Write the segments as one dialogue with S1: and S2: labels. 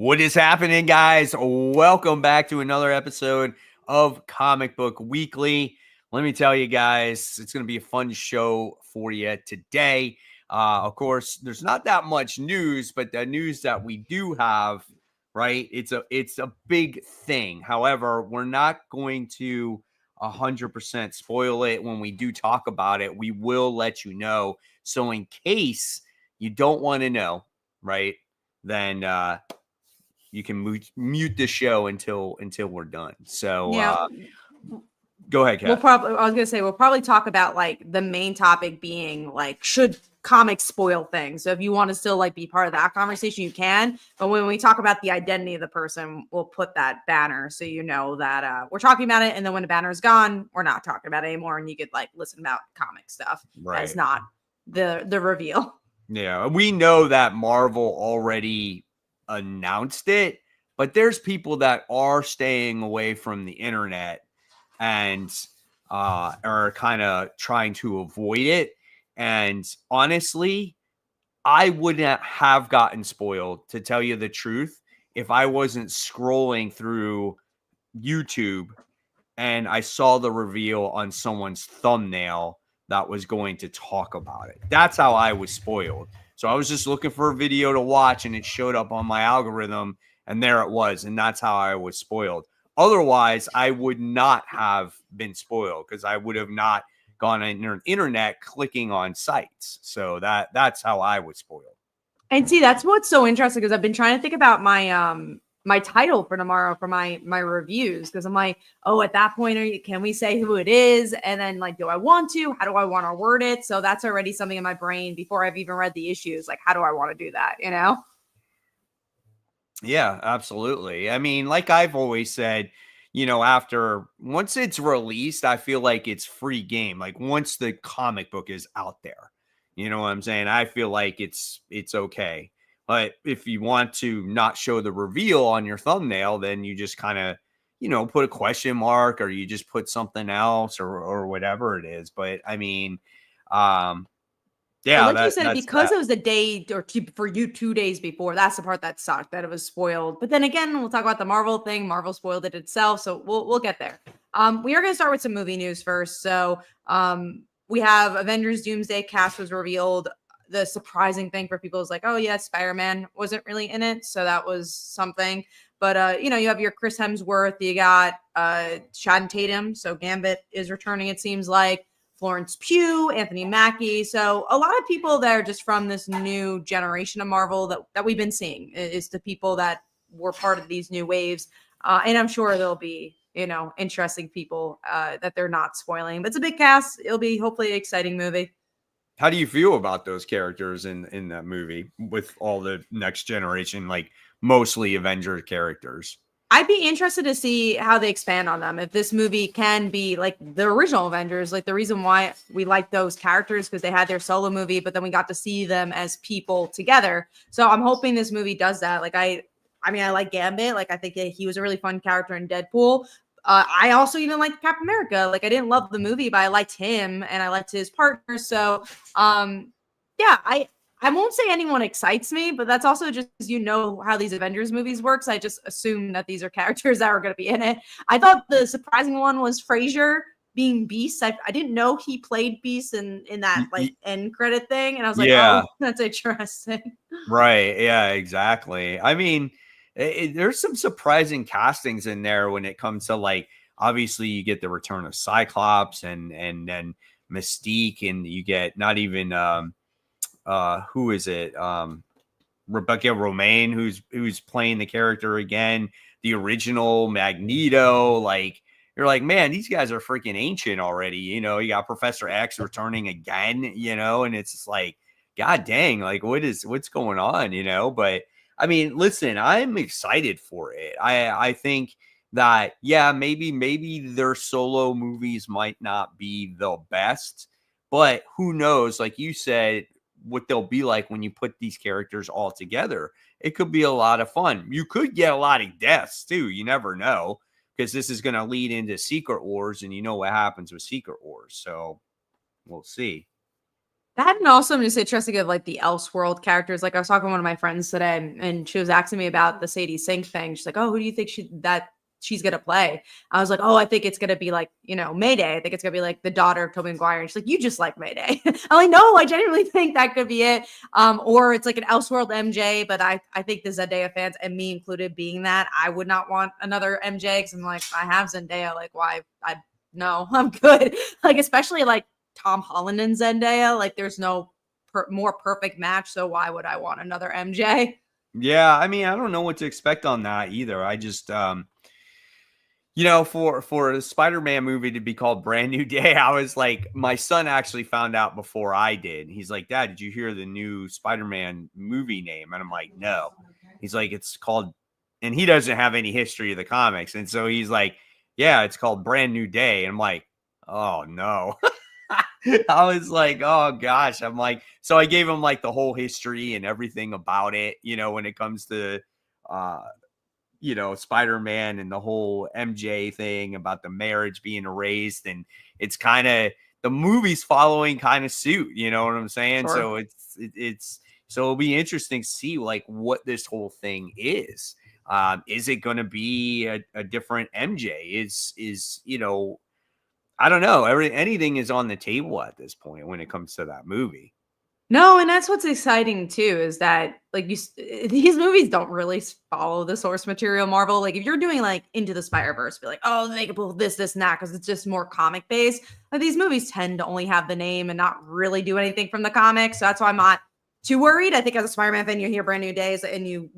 S1: What is happening, guys? Welcome back to another episode of Comic Book Weekly. Let me tell you guys, it's going to be a fun show for you today. Of course, there's not that much news, but the news that we do have, right? It's a big thing. However, we're not going to 100% spoil it. When we do talk about it, we will let you know. So in case you don't want to know, right? Then you can mute the show until we're done. So go ahead, Kat.
S2: We'll probably talk about like the main topic being like, should comics spoil things? So if you want to still like be part of that conversation, you can. But when we talk about the identity of the person, we'll put that banner so you know that we're talking about it. And then when the banner is gone, we're not talking about it anymore. And you could like listen about comic stuff.
S1: Right.
S2: That's not the reveal.
S1: Yeah, we know that Marvel already announced it, but there's people that are staying away from the internet and are kind of trying to avoid it. And honestly, I wouldn't have gotten spoiled, to tell you the truth, if I wasn't scrolling through YouTube and I saw the reveal on someone's thumbnail that was going to talk about it. That's how I was spoiled. So I was just looking for a video to watch and it showed up on my algorithm and there it was. And that's how I was spoiled. Otherwise, I would not have been spoiled because I would have not gone on the internet clicking on sites. So that's how I was spoiled.
S2: And see, that's what's so interesting because I've been trying to think about my my title for tomorrow for my reviews, because I'm like, oh, at that point, can we say who it is? And then like, do I want to? How do I want to word it? So that's already something in my brain before I've even read the issues. Like, how do I want to do that? You know?
S1: Yeah, absolutely. I mean, like I've always said, once it's released, I feel like it's free game. Like once the comic book is out there, you know what I'm saying? I feel like it's okay. But if you want to not show the reveal on your thumbnail, then you just kind of, put a question mark or you just put something else or whatever it is. But I mean, yeah,
S2: like you said, because it was a day or two for you 2 days before. That's the part that sucked, that it was spoiled. But then again, we'll talk about the Marvel thing. Marvel spoiled it itself, so we'll get there. We are going to start with some movie news first. So we have Avengers Doomsday cast was revealed. The surprising thing for people is like, oh yeah, Spider-Man wasn't really in it, so that was something. But you have your Chris Hemsworth, you got Channing Tatum, so Gambit is returning, it seems like. Florence Pugh, Anthony Mackie. So a lot of people that are just from this new generation of Marvel that we've been seeing is the people that were part of these new waves. And I'm sure there'll be, interesting people that they're not spoiling. But it's a big cast. It'll be hopefully an exciting movie.
S1: How do you feel about those characters in that movie with all the next generation, like mostly Avengers characters?
S2: I'd be interested to see how they expand on them. If this movie can be like the original Avengers, like the reason why we like those characters because they had their solo movie, but then we got to see them as people together. So I'm hoping this movie does that. Like I like Gambit. Like I think he was a really fun character in Deadpool. I also even liked Captain America. Like I didn't love the movie, but I liked him and I liked his partner. So yeah, I won't say anyone excites me, but that's also just how these Avengers movies works. I just assume that these are characters that are going to be in it. I thought the surprising one was Frasier being Beast. I didn't know he played Beast in that like end credit thing, and I was like, yeah. Oh, that's interesting.
S1: Right? Yeah, exactly. I mean, there's some surprising castings in there when it comes to like. Obviously, you get the return of Cyclops and then Mystique, and you get not even. Who is it? Rebecca Romaine, who's playing the character again, the original Magneto. Like you're like, man, these guys are freaking ancient already. You got Professor X returning again, and it's just like, God dang, like what's going on, But I mean, listen, I'm excited for it. I think that, yeah, maybe their solo movies might not be the best, but who knows? Like you said, what they'll be like when you put these characters all together. It could be a lot of fun. You could get a lot of deaths too. You never know, because this is going to lead into Secret Wars, and you know what happens with Secret Wars. So we'll see.
S2: That and also I'm just interested of like the Elseworld characters. Like I was talking to one of my friends today, and she was asking me about the Sadie Sink thing. She's like, "Oh, who do you think she's gonna play?" I was like, "Oh, I think it's gonna be like Mayday. I think it's gonna be like the daughter of Tobey Maguire." And she's like, "You just like Mayday." I'm like, "No, I genuinely think that could be it." Or it's like an Elseworld MJ, but I think the Zendaya fans and me included being that I would not want another MJ because I'm like I have Zendaya. Like why? I no, I'm good. Like especially like Tom Holland and Zendaya. Like, there's no more perfect match. So why would I want another MJ?
S1: Yeah, I mean, I don't know what to expect on that either. I just for a Spider-Man movie to be called Brand New Day, I was like, my son actually found out before I did. He's like, Dad, did you hear the new Spider-Man movie name? And I'm like, no. He's like, it's called, and he doesn't have any history of the comics. And so he's like, yeah, it's called Brand New Day. And I'm like, oh no. I was like, oh gosh. I'm like, so I gave him like the whole history and everything about it, when it comes to uh Spider-Man and the whole MJ thing about the marriage being erased. And it's kind of the movie's following kind of suit, you know what I'm saying?
S2: Sure.
S1: So so it'll be interesting to see like what this whole thing is. Is it going to be a different MJ? I don't know. Anything is on the table at this point when it comes to that movie.
S2: No, and that's what's exciting too is that like these movies don't really follow the source material Marvel. Like if you're doing like Into the Spider-Verse, be like, oh, they can pull this, and that because it's just more comic based. But these movies tend to only have the name and not really do anything from the comics. So that's why I'm not too worried. I think as a Spider-Man fan, you hear Brand New Days and you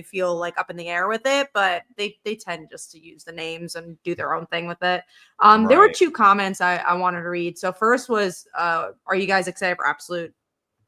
S2: feel like up in the air with it, but they tend just to use the names and do their own thing with it. There were
S1: Right.
S2: two comments I wanted to read. So first was, are you guys excited for Absolute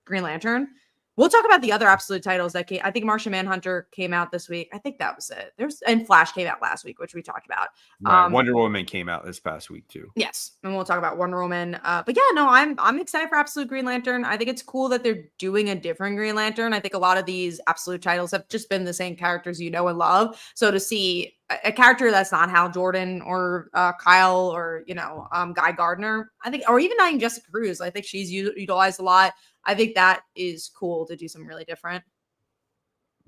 S2: Green Lantern? We'll talk about the other absolute titles that came. I think Martian Manhunter came out this week. I think that was it. And Flash came out last week, which we talked about.
S1: Right. Wonder Woman came out this past week too.
S2: Yes, and we'll talk about Wonder Woman. But yeah, no, I'm excited for Absolute Green Lantern. I think it's cool that they're doing a different Green Lantern. I think a lot of these Absolute titles have just been the same characters you know and love. So to see a character that's not Hal Jordan or Kyle or Guy Gardner, I think, or even not even Jessica Cruz, I think she's utilized a lot. I think that is cool to do something really different.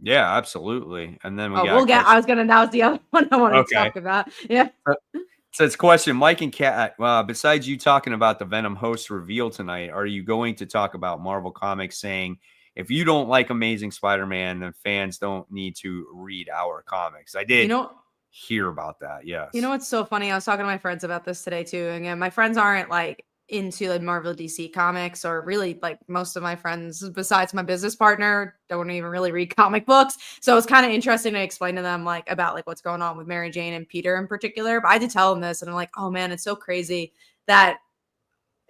S1: Yeah, absolutely. And then we
S2: we'll get. I was gonna. That was the other one I wanted to talk about. Yeah.
S1: So it's question, Mike and Kat. Besides you talking about the Venom host reveal tonight, are you going to talk about Marvel Comics saying if you don't like Amazing Spider-Man, then fans don't need to read our comics? I did hear about that. Yes.
S2: You know what's so funny? I was talking to my friends about this today too. And again, my friends aren't like into like Marvel DC comics, or really like most of my friends besides my business partner don't even really read comic books. So it's kind of interesting to explain to them like about like what's going on with Mary Jane and Peter in particular. But I did tell them this and I'm like, oh man, it's so crazy that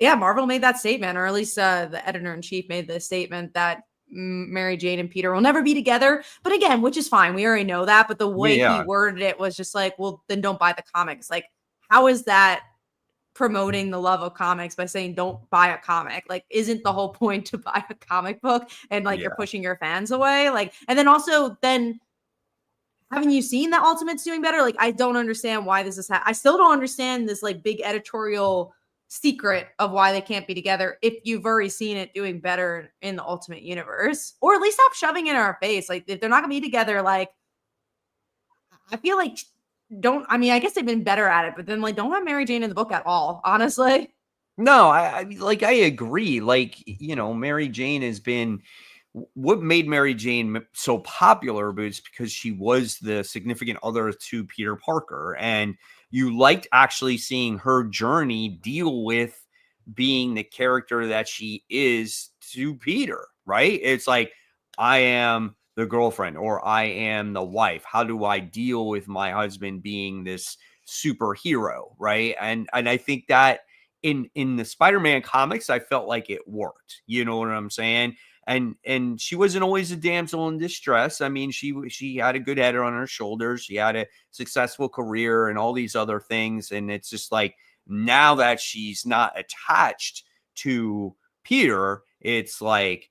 S2: Marvel made that statement, or at least the editor-in-chief made the statement that Mary Jane and Peter will never be together. But again, which is fine. We already know that. But the way he worded it was just like, well, then don't buy the comics. Like, how is that promoting the love of comics by saying don't buy a comic? Like, isn't the whole point to buy a comic book and like you're pushing your fans away? Like, and then also then haven't you seen that Ultimate's doing better? Like, I don't understand why this is I still don't understand this like big editorial secret of why they can't be together if you've already seen it doing better in the Ultimate Universe. Or at least stop shoving it in our face. Like, if they're not gonna be together, like, I feel like I guess they've been better at it, but then like don't have Mary Jane in the book at all, honestly.
S1: No, I agree. Like, Mary Jane has been what made Mary Jane so popular, but it's because she was the significant other to Peter Parker. And you liked actually seeing her journey deal with being the character that she is to Peter, right? It's like, I am the girlfriend or I am the wife. How do I deal with my husband being this superhero, right? And I think that in the Spider-Man comics, I felt like it worked. You know what I'm saying? And she wasn't always a damsel in distress. I mean, she had a good head on her shoulders. She had a successful career and all these other things. And it's just like, now that she's not attached to Peter, it's like,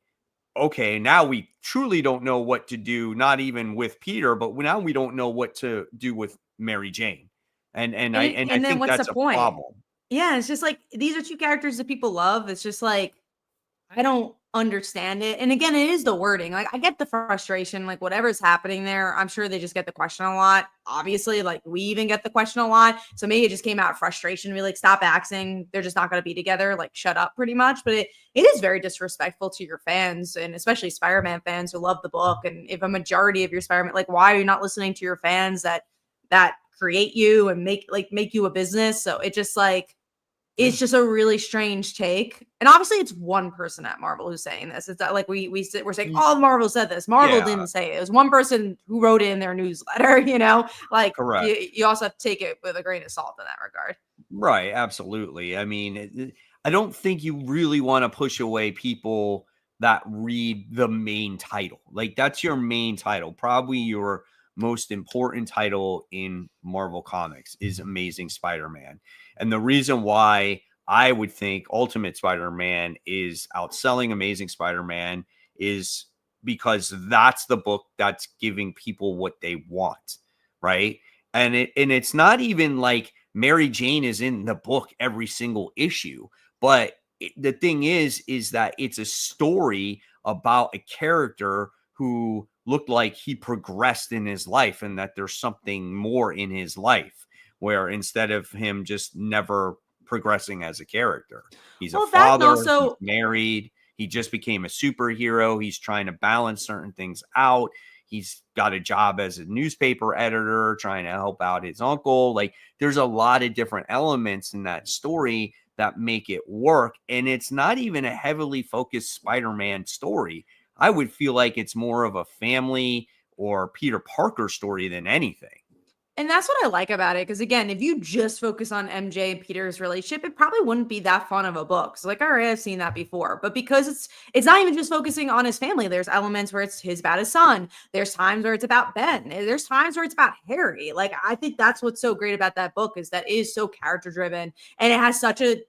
S1: okay, now we truly don't know what to do, not even with Peter, but now we don't know what to do with Mary Jane. And I think
S2: what's
S1: that's
S2: the
S1: a
S2: point?
S1: problem.
S2: Yeah, it's just like these are two characters that people love. It's just like I don't understand it. And again, it is the wording. Like, I get the frustration, like whatever's happening there. I'm sure they just get the question a lot. Obviously, like we even get the question a lot. So maybe it just came out of frustration. Be like, stop axing. They're just not going to be together. Like, shut up, pretty much. But it is very disrespectful to your fans, and especially Spider-Man fans who love the book. And if a majority of your Spider-Man, like, why are you not listening to your fans that create you and make you a business? So it just like, it's just a really strange take. And obviously it's one person at Marvel who's saying this. It's not like we're saying, oh, Marvel said this. Marvel
S1: Yeah,
S2: didn't say it. It was one person who wrote it in their newsletter, like
S1: correct.
S2: you also have to take it with a grain of salt in that regard.
S1: Right, absolutely. I mean, I don't think you really want to push away people that read the main title. Like, that's your main title. Probably your most important title in Marvel Comics is Amazing Spider-Man. And the reason why I would think Ultimate Spider-Man is outselling Amazing Spider-Man is because that's the book that's giving people what they want, right? And it's not even like Mary Jane is in the book every single issue, but the thing is that it's a story about a character who looked like he progressed in his life and that there's something more in his life, where instead of him just never progressing as a character, he's a
S2: Well, that and
S1: father, he's
S2: also,
S1: married, he just became a superhero, he's trying to balance certain things out. He's got a job as a newspaper editor, trying to help out his uncle. Like, there's a lot of different elements in that story that make it work. And it's not even a heavily focused Spider-Man story. I would feel like it's more of a family or Peter Parker story than anything.
S2: and that's what I like about it. Because again, if you just focus on MJ and Peter's relationship, it probably wouldn't be that fun of a book. So like, all right, I've seen that before. But because it's not even just focusing on his family. There's elements where it's his about his son. There's times where it's about Ben. There's times where it's about Harry. Like, I think that's what's so great about that book, is that it is so character driven, and it has such a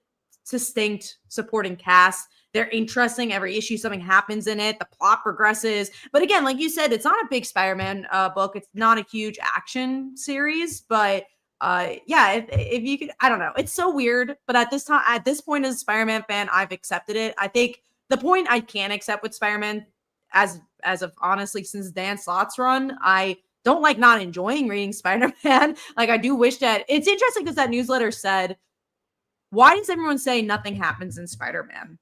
S2: distinct supporting cast. They're interesting. Every issue, something happens in it. The plot progresses. But again, like you said, it's not a big Spider-Man book. It's not a huge action series. But yeah, if you could, I don't know. It's so weird. But at this point, as a Spider-Man fan, I've accepted it. I think the point I can't accept with Spider-Man, as of honestly, since Dan Slott's run, I don't like not enjoying reading Spider-Man. Like, I do wish that it's interesting, because that newsletter said, why does everyone say nothing happens in Spider-Man?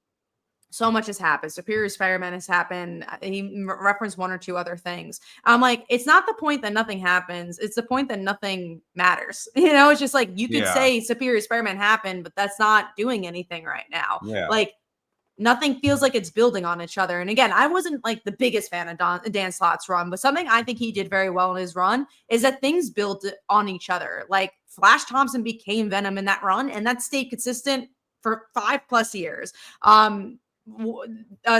S2: So much has happened. Superior Spider-Man has happened. He referenced one or two other things. I'm like, it's not the point that nothing happens. It's the point that nothing matters. It's just like, you could
S1: Yeah.
S2: say Superior Spider-Man happened, but that's not doing anything right now.
S1: Yeah.
S2: Like, nothing feels like it's building on each other. And again, I wasn't like the biggest fan of Dan Slott's run, but something I think he did very well in his run is that things built on each other. Like, Flash Thompson became Venom in that run, and that stayed consistent for 5+ years.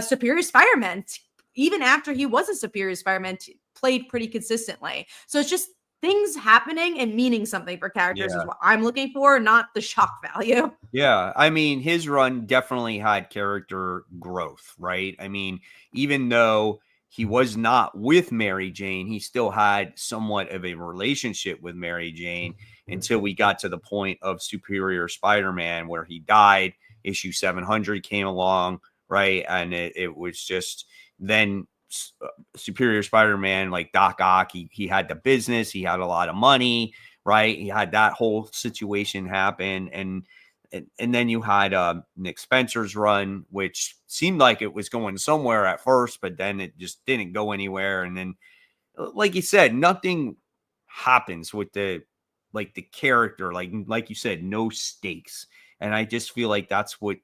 S2: Superior Spider-Man, even after he was a Superior Spider-Man, played pretty consistently. So it's just things happening and meaning something for characters is what I'm looking for, not the shock value.
S1: Yeah, I mean, his run definitely had character growth, right? I mean, even though he was not with Mary Jane, he still had somewhat of a relationship with Mary Jane until we got to the point of Superior Spider-Man, where he died. Issue 700 came along, right? And it was just then Superior Spider-Man, like Doc Ock, he had the business, he had a lot of money, right? He had that whole situation happen. And then you had Nick Spencer's run, which seemed like it was going somewhere at first, but then it just didn't go anywhere. And then, like you said, nothing happens with the character, like you said, no stakes. And I just feel like that's what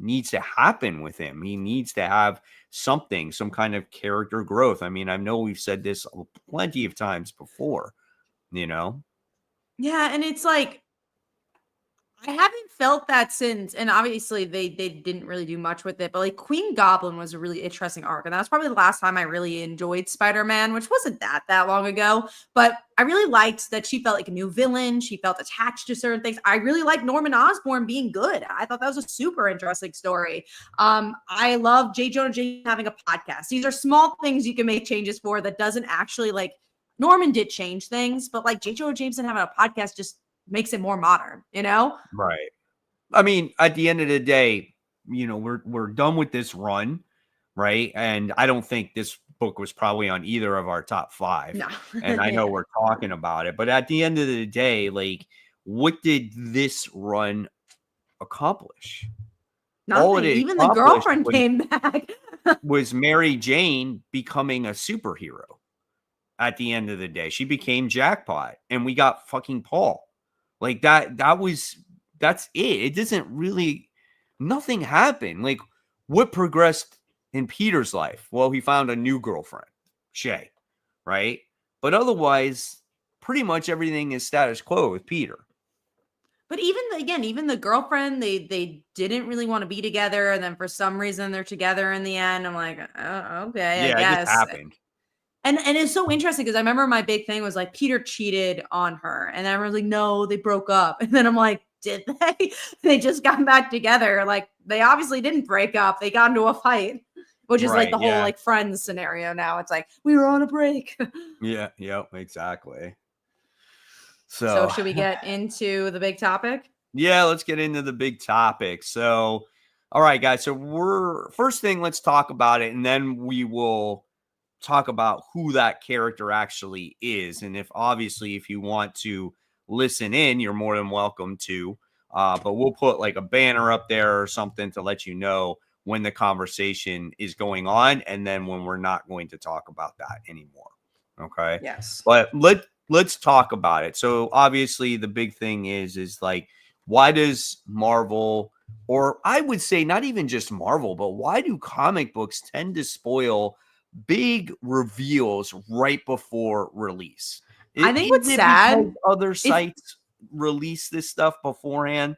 S1: needs to happen with him. He needs to have something, some kind of character growth. I mean, I know we've said this plenty of times before,
S2: Yeah, and it's like, I haven't felt that since, and obviously they didn't really do much with it, but like Queen Goblin was a really interesting arc, and that was probably the last time I really enjoyed Spider-Man, which wasn't that long ago. But I really liked that she felt like a new villain. She felt attached to certain things. I really liked Norman Osborn being good. I thought that was a super interesting story. I love J. Jonah Jameson having a podcast. These are small things you can make changes for that doesn't actually, like, Norman did change things, but like J. Jonah Jameson having a podcast just makes it more modern,
S1: Right. I mean, at the end of the day, we're done with this run, right? And I don't think this book was probably on either of our top 5.
S2: No.
S1: And I know
S2: Yeah.
S1: we're talking about it, but at the end of the day, like, what did this run accomplish? All
S2: Nothing.
S1: it
S2: Even the
S1: accomplished
S2: girlfriend came back.
S1: was Mary Jane becoming a superhero. At the end of the day, she became Jackpot, and we got fucking Paul. Like that's it. It doesn't really, nothing happened. Like, what progressed in Peter's life? Well, he found a new girlfriend, Shay, right? But otherwise, pretty much everything is status quo with Peter.
S2: But even the girlfriend, they didn't really want to be together, and then for some reason they're together in the end. I'm like, oh, okay, I
S1: Yeah, it just
S2: guess.
S1: happened.
S2: And it's so interesting because I remember my big thing was like Peter cheated on her, and everyone's like, no, they broke up. And then I'm like, did they? They just got back together. Like, they obviously didn't break up. They got into a fight, which is like
S1: Right,
S2: the whole
S1: yeah.
S2: like Friends scenario now. It's like we were on a break.
S1: Yeah, yep, exactly.
S2: So
S1: So
S2: should we get into the big topic?
S1: yeah, let's get into the big topic. So, all right, guys. So first thing, let's talk about it, and then we will talk about who that character actually is. And if you want to listen in, you're more than welcome to. But we'll put like a banner up there or something to let you know when the conversation is going on, and then when we're not going to talk about that anymore. Okay.
S2: Yes.
S1: But let's talk about it. So obviously the big thing is like, why does Marvel, or I would say not even just Marvel, but why do comic books tend to spoil big reveals right before release?
S2: I think
S1: Is
S2: what's
S1: it
S2: sad
S1: because other
S2: is
S1: sites release this stuff beforehand?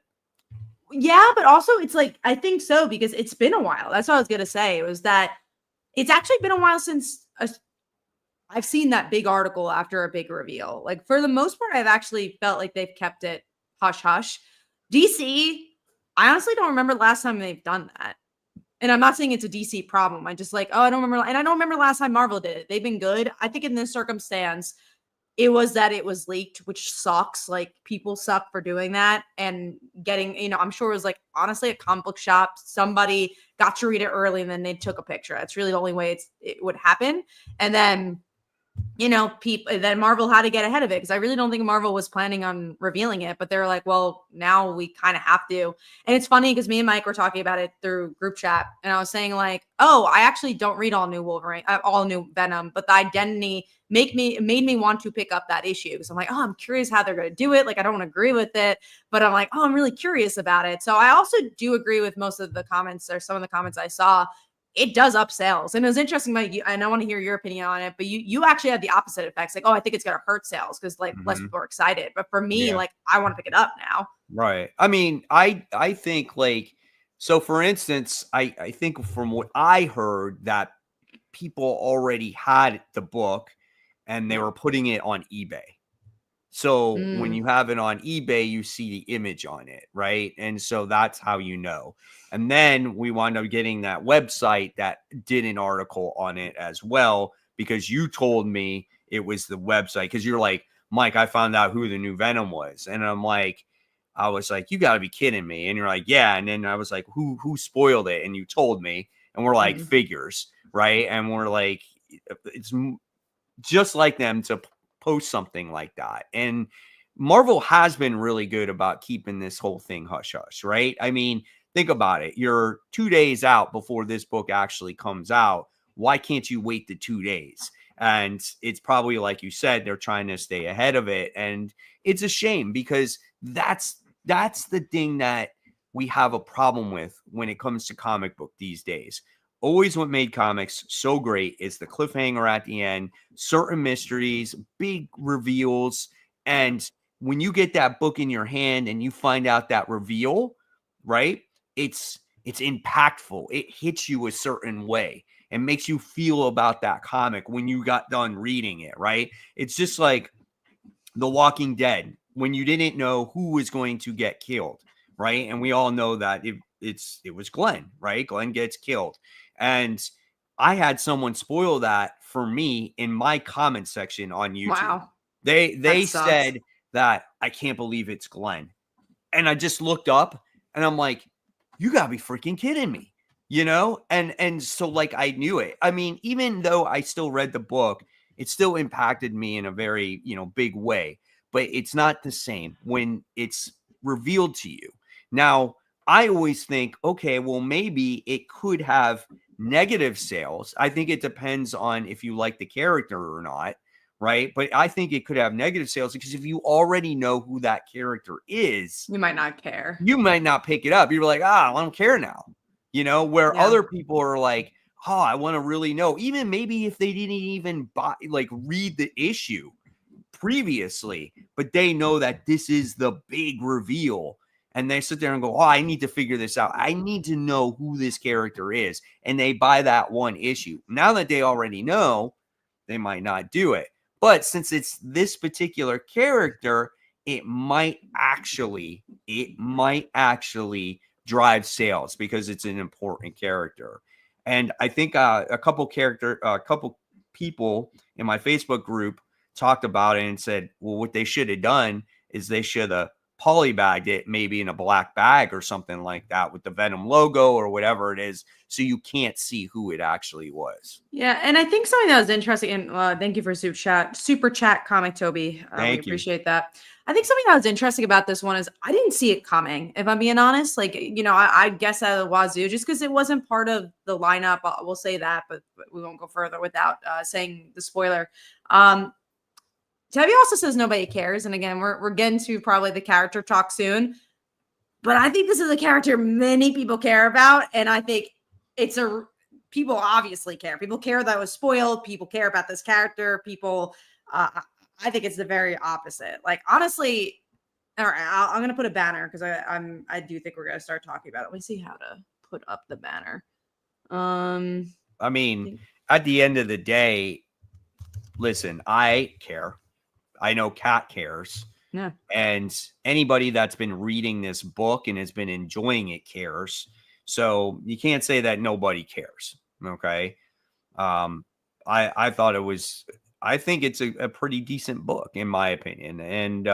S2: yeah, but also it's like I think so because it's been a while. That's what I was gonna say. It was that it's actually been a while since I've seen that big article after a big reveal. Like for the most part, I've actually felt like they've kept it hush hush. DC, I honestly don't remember the last time they've done that. And I'm not saying it's a DC problem. I just like, oh, I don't remember. And I don't remember last time Marvel did it. They've been good. I think in this circumstance, it was that it was leaked, which sucks. Like people suck for doing that and getting, I'm sure it was like honestly a comic book shop. Somebody got to read it early and then they took a picture. That's really the only way it would happen. And then people then Marvel had to get ahead of it because I really don't think Marvel was planning on revealing it, but they're like, well, now we kind of have to. And it's funny because me and Mike were talking about it through group chat, and I was saying like, oh, I actually don't read all new Venom, but the identity made me want to pick up that issue because I'm like, oh, I'm curious how they're gonna do it. Like I don't agree with it, but I'm like, oh, I'm really curious about it. So I also do agree with most of the comments or some of the comments I saw. It does up sales. And it was interesting, Mike, and I want to hear your opinion on it, but you actually had the opposite effects. Like, oh, I think it's going to hurt sales because like less people are excited. But for me,
S1: Yeah.
S2: like I want to pick it up now.
S1: Right. I mean, I think like, so for instance, I think from what I heard that people already had the book and they were putting it on eBay. So when you have it on eBay, you see the image on it, right? And so that's how you know. And then we wound up getting that website that did an article on it as well, because you told me it was the website. Because you're like, Mike, I found out who the new Venom was. And I was like, you got to be kidding me. And you're like, yeah. And then I was like, who spoiled it? And you told me. And we're like, figures, right? And we're like, it's just like them to post something like that. And Marvel has been really good about keeping this whole thing hush hush, right? I mean, think about it. You're 2 days out before this book actually comes out. Why can't you wait the 2 days? And it's probably like you said, they're trying to stay ahead of it. And it's a shame because that's the thing that we have a problem with when it comes to comic book these days. Always what made comics so great is the cliffhanger at the end, certain mysteries, big reveals. And when you get that book in your hand and you find out that reveal, right? It's impactful. It hits you a certain way and makes you feel about that comic when you got done reading it, right? It's just like The Walking Dead, when you didn't know who was going to get killed, right? And we all know that it was Glenn, right? Glenn gets killed. And I had someone spoil that for me in my comment section on YouTube.
S2: Wow.
S1: They said that I can't believe it's Glenn. And I just looked up and I'm like, you gotta be freaking kidding me, you know? And so like I knew it. I mean, even though I still read the book, it still impacted me in a very, big way. But it's not the same when it's revealed to you. Now, I always think, okay, well, maybe it could have negative sales. I think it depends on if you like the character or not, right? But I think it could have negative sales because if you already know who that character is,
S2: You might not care.
S1: you might not pick it up. You're like, I don't care now, where
S2: Yeah.
S1: other people are like, oh, I want to really know. Even maybe if they didn't even read the issue previously, but they know that this is the big reveal. And they sit there and go, oh, I need to figure this out. I need to know who this character is. And they buy that one issue. Now that they already know, they might not do it. But since it's this particular character, it might actually drive sales because it's an important character. And I think a couple people in my Facebook group talked about it and said, well, what they should have done is they should have polybagged it maybe in a black bag or something like that with the Venom logo or whatever it is, so you can't see who it actually was.
S2: Yeah, and I think something that was interesting, and thank you for super chat comic, Toby. We appreciate that. I think something that was interesting about this one is I didn't see it coming, if I'm being honest. Like, I guess out of the wazoo, just because it wasn't part of the lineup. We'll say that, but we won't go further without saying the spoiler. Tebby also says nobody cares. And again, we're getting to probably the character talk soon. But I think this is a character many people care about. And I think people obviously care. People care that it was spoiled. People care about this character. People, I think it's the very opposite. Like, honestly, all right, I'm going to put a banner because I do think we're going to start talking about it. Let me see how to put up the banner.
S1: I mean, at the end of the day, listen, I care. I know Kat cares.
S2: Yeah. And
S1: anybody that's been reading this book and has been enjoying it cares. So you can't say that nobody cares. Okay. I thought I think it's a pretty decent book in my opinion. And,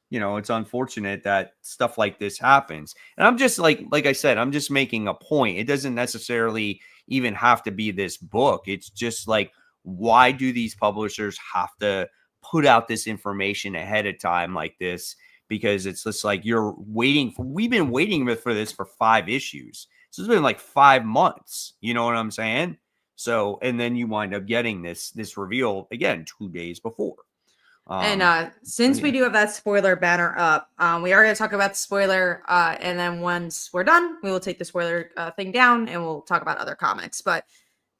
S1: it's unfortunate that stuff like this happens. And I'm just like I said, I'm just making a point. It doesn't necessarily even have to be this book. It's just like, why do these publishers have to put out this information ahead of time like this? Because it's just like we've been waiting for this for 5 issues. So it's been like 5 months. You know what I'm saying? So, and then you wind up getting this reveal again 2 days before.
S2: Since we do have that spoiler banner up, we are going to talk about the spoiler. And then once we're done, we will take the spoiler thing down and we'll talk about other comics. But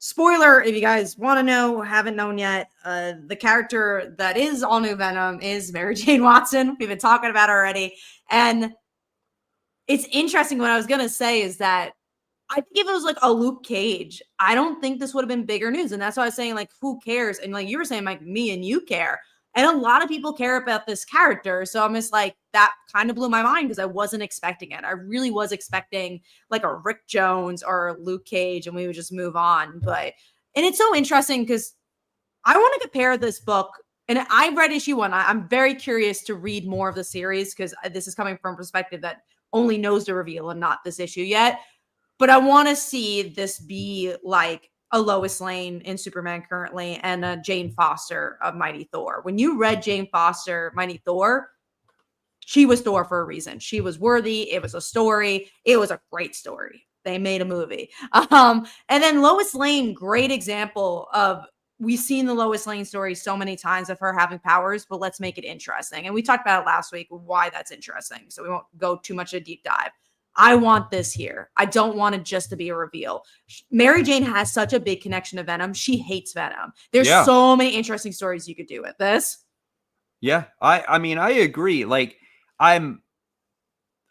S2: spoiler, if you guys want to know, haven't known yet, the character that is All-New Venom is Mary Jane Watson. We've been talking about her already. And it's interesting. What I was going to say is that I think if it was like a Luke Cage, I don't think this would have been bigger news. And that's why I was saying, like, who cares? And like you were saying, like, me and you care. And a lot of people care about this character. So I'm just like, that kind of blew my mind because I wasn't expecting it. I really was expecting like a Rick Jones or Luke Cage and we would just move on. And it's so interesting because I want to compare this book. And I read issue 1. I'm very curious to read more of the series because this is coming from a perspective that only knows the reveal and not this issue yet. But I want to see this be like a Lois Lane in Superman currently and a Jane Foster of Mighty Thor. When you read Jane Foster, Mighty Thor, she was Thor for a reason. She was worthy. It was a story. It was a great story. They made a movie. And then Lois Lane, great example of, we've seen the Lois Lane story so many times of her having powers, but let's make it interesting. And we talked about it last week, why that's interesting. So we won't go too much of a deep dive. I want this here. I don't want it just to be a reveal. Mary Jane has such a big connection to Venom. She hates Venom. There's so many interesting stories you could do with this.
S1: Yeah. I mean, I agree. Like I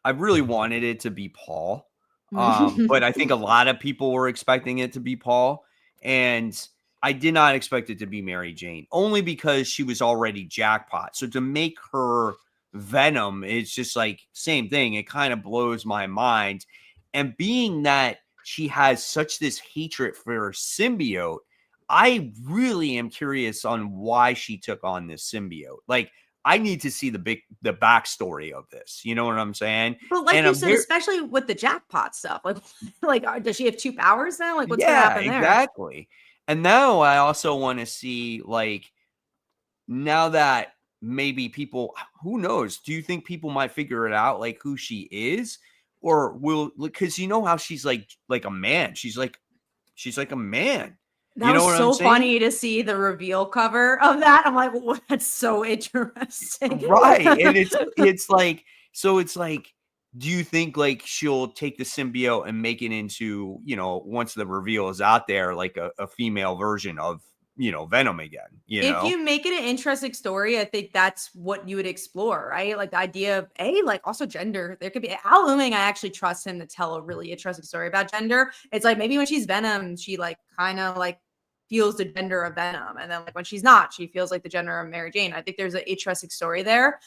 S1: really wanted it to be Paul. But I think a lot of people were expecting it to be Paul. And I did not expect it to be Mary Jane, only because she was already jackpot. So to make her Venom, it's just like same thing. It kind of blows my mind. And being that she has such this hatred for her symbiote, I really am curious on why she took on this symbiote. Like, I need to see the backstory of this. You know what I'm saying?
S2: But like
S1: And
S2: you
S1: I'm
S2: said,
S1: very,
S2: especially with the jackpot stuff, does she have 2 powers now? Like, what's gonna
S1: yeah,
S2: happen there?
S1: exactly. And now I also want to see, like, now that maybe people, who knows? Do you think people might figure it out, like who she is, or will, because you know how she's like a man. She's like a man.
S2: That
S1: You know
S2: was
S1: what I'm
S2: so
S1: saying?
S2: funny to see the reveal cover of that. I'm like, "Well, that's so interesting."
S1: Right. And it's like, so it's like, do you think like she'll take the symbiote and make it into, once the reveal is out there, like a female version of, Venom again,
S2: If you make it an interesting story, I think that's what you would explore, right? Like the idea of like also gender. There could be Al Ewing. I actually trust him to tell a really interesting story about gender. It's like maybe when she's Venom, she like kind of like feels the gender of Venom, and then like when she's not, she feels like the gender of Mary Jane. I think there's an interesting story there.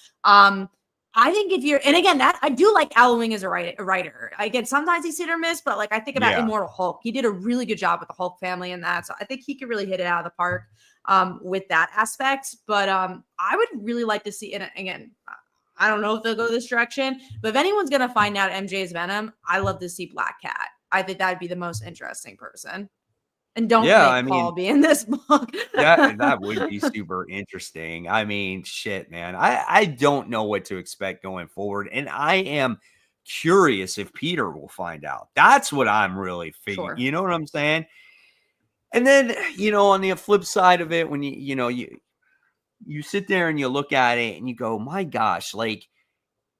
S2: I think if you're, and again, that I do like Al Ewing as a writer. Again, sometimes he's hit or miss, but like I think about
S1: Yeah.
S2: Immortal Hulk, he did a really good job with the Hulk family in that. So I think he could really hit it out of the park with that aspect. But I would really like to see, and again, I don't know if they'll go this direction, but if anyone's gonna find out MJ is Venom, I love to see Black Cat. I think that'd be the most interesting person. And don't
S1: Yeah. I
S2: make
S1: mean,
S2: Paul be in this book.
S1: that would be super interesting. I mean, shit, man. I don't know what to expect going forward, and I am curious if Peter will find out. That's what I'm really figuring.
S2: Sure.
S1: You know what I'm saying? And then, on the flip side of it, when you sit there and you look at it and you go, my gosh, like,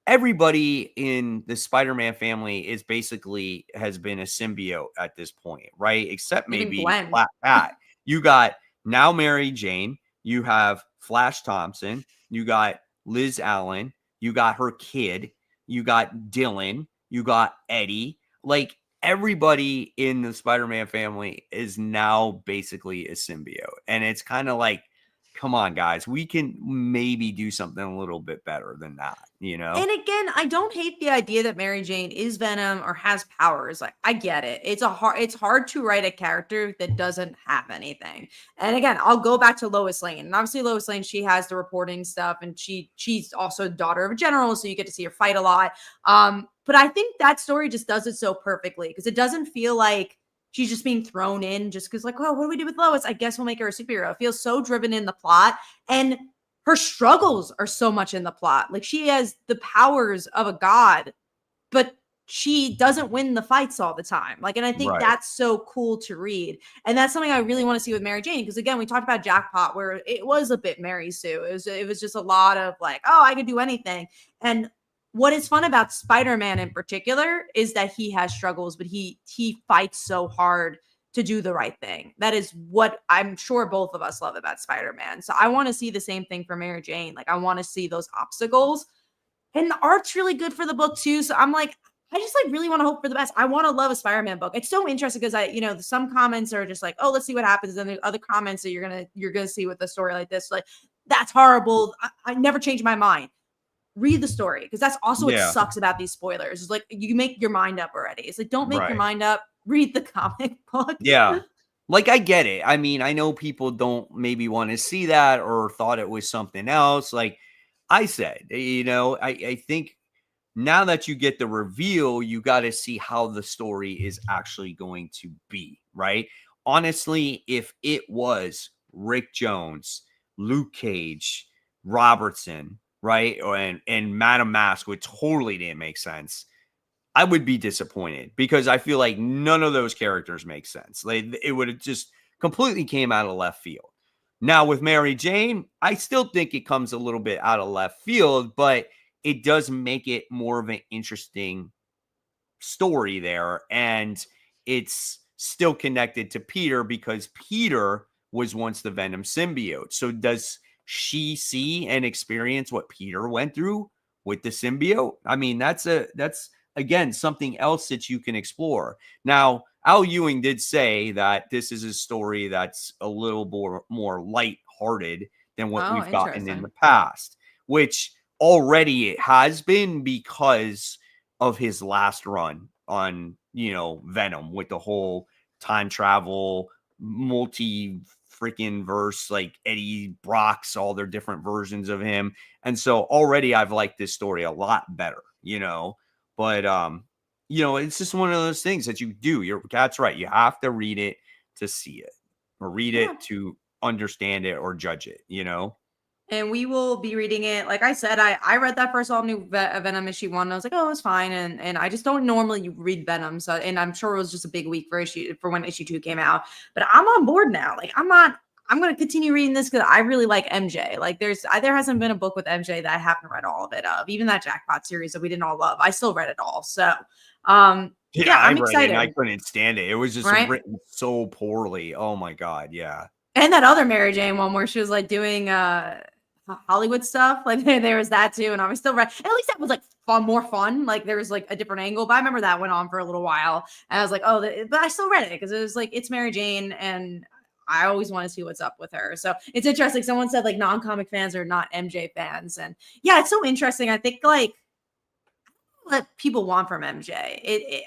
S1: everybody in the Spider-Man family is basically has been a symbiote at this point, right? Except
S2: Even
S1: maybe
S2: Gwen.
S1: Black Cat. You got now Mary Jane, you have Flash Thompson, you got Liz Allen, you got her kid, you got Dylan, you got Eddie. Like, everybody in the Spider-Man family is now basically a symbiote. And it's kind of like, come on, guys, we can maybe do something a little bit better than that,
S2: And again, I don't hate the idea that Mary Jane is Venom or has powers. Like I get it. It's hard to write a character that doesn't have anything. And again, I'll go back to Lois Lane. And obviously Lois Lane, she has the reporting stuff and she's also the daughter of a general, so you get to see her fight a lot. But I think that story just does it so perfectly because it doesn't feel like she's just being thrown in just because, like, well, what do we do with Lois? I guess we'll make her a superhero. It feels so driven in the plot. And her struggles are so much in the plot. Like she has the powers of a god, but she doesn't win the fights all the time. Like, and I think
S1: Right.
S2: that's so cool to read. And that's something I really want to see with Mary Jane. Because again, we talked about Jackpot where it was a bit Mary Sue. It was just a lot of like, oh, I could do anything. And what is fun about Spider-Man in particular is that he has struggles, but he fights so hard to do the right thing. That is what I'm sure both of us love about Spider-Man. So I want to see the same thing for Mary Jane. Like I want to see those obstacles. And the art's really good for the book too. So I'm like, I just like really want to hope for the best. I want to love a Spider-Man book. It's so interesting because some comments are just like, oh, let's see what happens. And there's other comments that you're gonna see with a story like this. Like, that's horrible. I never change my mind. Read the story because that's also what
S1: Yeah.
S2: sucks about these spoilers. It's like you make your mind up already. It's like don't make your
S1: Right.
S2: mind up. Read the comic book.
S1: Yeah. Like, I get it. I mean, I know people don't maybe want to see that or thought it was something else. Like I said, I think now that you get the reveal, you got to see how the story is actually going to be, right? Honestly, if it was Rick Jones, Luke Cage, Robertson, right? And Madame Mask, which totally didn't make sense, I would be disappointed because I feel like none of those characters make sense. It would have just completely came out of left field. Now with Mary Jane, I still think it comes a little bit out of left field, but it does make it more of an interesting story there. And it's still connected to Peter because Peter was once the Venom symbiote. So does she see and experience what Peter went through with the symbiote? I mean, that's again something else that you can explore. Now, Al Ewing did say that this is a story that's a little more lighthearted than what
S2: Oh,
S1: we've gotten in
S2: interesting.
S1: the past, which already it has been because of his last run on, Venom with the whole time travel, multi freaking verse, like Eddie Brock's, all their different versions of him. And so already I've liked this story a lot better, but, it's just one of those things that you do. That's right. You have to read it to see it, or read
S2: Yeah.
S1: it to understand it or judge it.
S2: And we will be reading it. Like I said, I read that first All-New Venom issue 1. And I was like, oh, it's fine. And I just don't normally read Venom. So, and I'm sure it was just a big week for when issue 2 came out. But I'm on board now. Like I'm going to continue reading this because I really like MJ. Like there hasn't been a book with MJ that I haven't read all of it of. Even that Jackpot series that we didn't all love, I still read it all. So, yeah, I'm excited.
S1: I couldn't stand it. It was just
S2: right?
S1: written so poorly. Oh my God. Yeah.
S2: And that other Mary Jane one where she was like doing Hollywood stuff, like there was that too, and I was still read. At least that was like more fun. Like there was like a different angle, but I remember that went on for a little while, and I was like, oh, but I still read it because it was like it's Mary Jane, and I always want to see what's up with her. So it's interesting. Someone said like non-comic fans are not MJ fans, and yeah, it's so interesting. I think like what people want from MJ,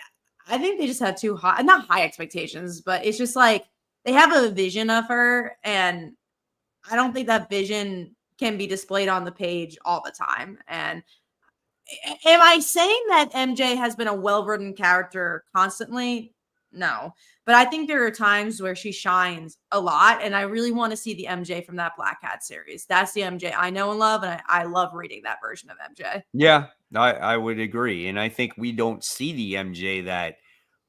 S2: I think they just have too high, not high expectations, but it's just like they have a vision of her, and I don't think that vision can be displayed on the page all the time. And am I saying that MJ has been a well-written character constantly? No. But I think there are times where she shines a lot, and I really want to see the MJ from that Black Cat series. That's the MJ I know and love, and I love reading that version of MJ.
S1: Yeah, I would agree. And I think we don't see the MJ that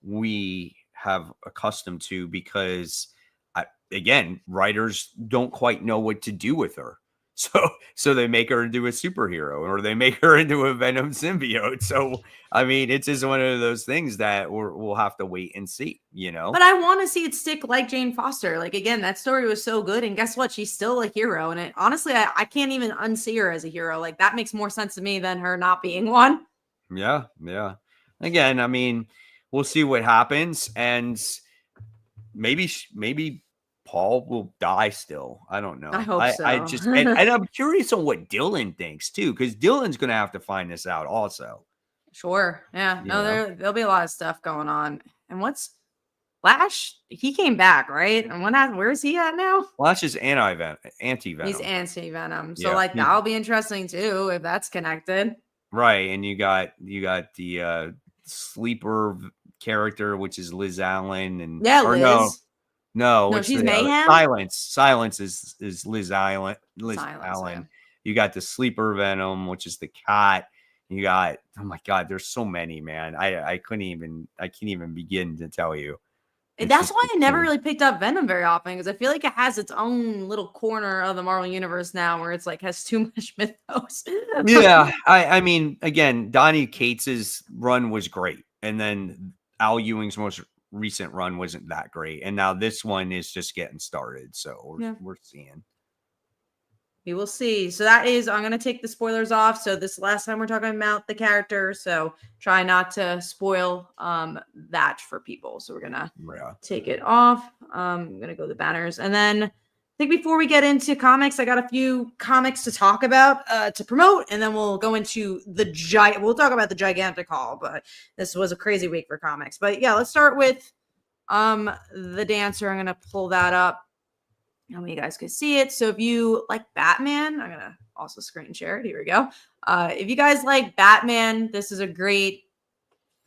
S1: we have accustomed to because, again, writers don't quite know what to do with her. So they make her into a superhero, or they make her into a Venom symbiote. So, I mean, it's just one of those things that we'll have to wait and see,
S2: But I want to see it stick like Jane Foster. Like, again, that story was so good. And guess what? She's still a hero. And honestly, I can't even unsee her as a hero. Like, that makes more sense to me than her not being one.
S1: Yeah. Yeah. Again, I mean, we'll see what happens. And maybe Paul will die still. I don't know.
S2: I hope so.
S1: I just and I'm curious on what Dylan thinks too, because Dylan's gonna have to find this out also.
S2: Sure. Yeah. No, there'll be a lot of stuff going on. And what's Flash? He came back, right? And where is he at now?
S1: Flash is anti-venom.
S2: He's anti-venom. So
S1: Yeah.
S2: that'll be interesting too if that's connected.
S1: Right. And you got the sleeper character, which is Liz Allen, and
S2: yeah, Liz.
S1: No,
S2: she's Mayhem.
S1: Silence is Liz Allen.
S2: Yeah.
S1: You got the sleeper Venom, which is the cat. You got, oh my God, there's so many, man. I can't even begin to tell you.
S2: That's why I never really picked up Venom very often, because I feel like it has its own little corner of the Marvel universe now where it's like has too much mythos.
S1: Yeah, I mean, again, Donny Cates's run was great, and then Al Ewing's most recent run wasn't that great, and now this one is just getting started, so we're seeing.
S2: We will see. So that is, I'm going to take the spoilers off. So this last time we're talking about the character, so try not to spoil that for people. So we're going to take it off. I'm going to go to the banners, and then I think before we get into comics, I got a few comics to talk about, to promote, and then we'll go into we'll talk about the gigantic haul, but this was a crazy week for comics. But yeah, let's start with the Dancer. I'm going to pull that up. And you guys can see it. So if you like Batman, I'm going to also screen share it. Here we go. If you guys like Batman, this is a great